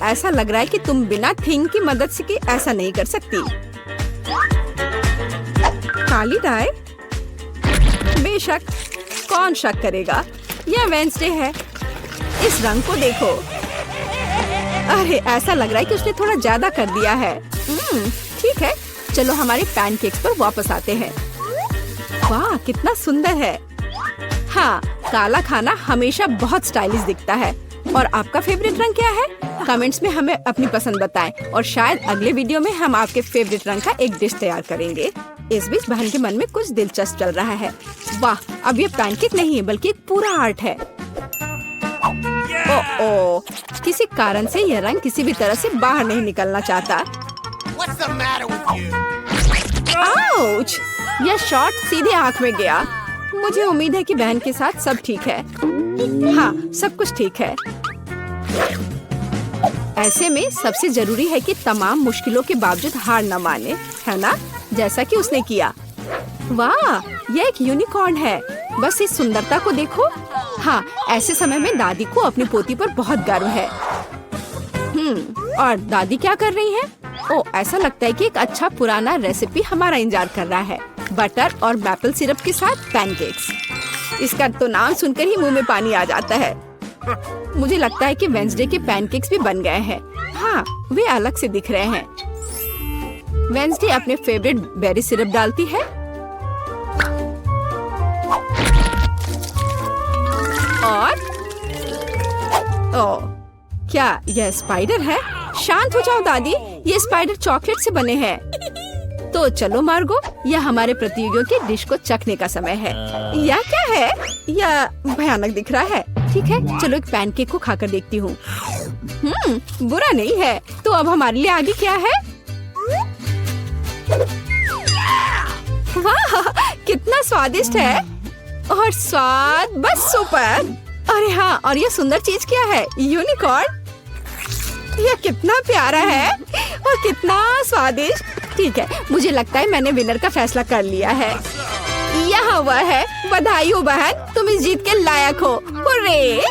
ऐसा लग रहा है कि तुम बिना थिंग की मदद से ऐसा नहीं कर सकती। काली डाई? बेशक, कौन शक करेगा? यह वेंसडे है। इस रंग को देखो। अरे, ऐसा लग रहा है कि उसने थोड़ा ज्यादा कर दिया है। ठीक है, चलो हमारे पैनकेक्स पर वापस आते हैं। वाह, कितना सुंदर है। हाँ, काला खाना हमेशा बहुत स्टाइलिश दिखता है। और आपका फेवरेट रंग क्या है? कमेंट्स में हमें अपनी पसंद बताएं और शायद अगले वीडियो में हम आपके फेवरेट रंग का एक डिश तैयार करेंगे। इस बीच बहन के मन में कुछ दिलचस्प चल रहा है। वाह, अब ये पैनकेक नहीं है बल्कि एक पूरा आर्ट है। ओह, किसी कारण से यह रंग किसी भी तरह से बाहर नहीं निकलना चाहता। आउच! यह शॉट सीधे आंख में गया। मुझे उम्मीद है कि बहन के साथ सब ठीक है। हाँ, सब कुछ ठीक है। ऐसे में सबसे जरूरी है कि तमाम मुश्किलों के बावजूद हार न माने, है ना? जैसा कि उसने किया। वाह, यह एक यूनिकॉर्न है। बस इस सुंदरता को देखो। हाँ, ऐसे समय में दादी को अपनी पोती पर बहुत गर्व है। और दादी क्या कर रही है? ओह, ऐसा लगता है कि एक अच्छा पुराना रेसिपी हमारा इंतजार कर रहा है। बटर और मैपल सिरप के साथ पैनकेक्स। इसका तो नाम सुनकर ही मुंह में पानी आ जाता है। मुझे लगता है कि वेंसडे के पैनकेक्स भी बन गए हैं। हाँ, वे अलग से दिख रहे हैं। वेंसडे अपने फेवरेट बेरी सिरप डालती है और ओह, क्या यह स्पाइडर है? शांत हो जाओ दादी, ये स्पाइडर चॉकलेट से बने हैं। तो चलो मार्गो, यह हमारे प्रतियोगियों के डिश को चखने का समय है। यह क्या है? यह भयानक दिख रहा है। ठीक है, चलो एक पैनकेक को खाकर देखती हूँ। बुरा नहीं है। तो अब हमारे लिए आगे क्या है? वाह, कितना स्वादिष्ट है। और स्वाद बस सुपर। अरे हाँ, और ये सुंदर चीज क्या है? यूनिकॉर्न। यह कितना प्यारा है और कितना स्वादिष्ट। ठीक है, मुझे लगता है मैंने विनर का फैसला कर लिया है। यहाँ वह है। बधाई हो बहन, तुम इस जीत के लायक हो। हुर्रे!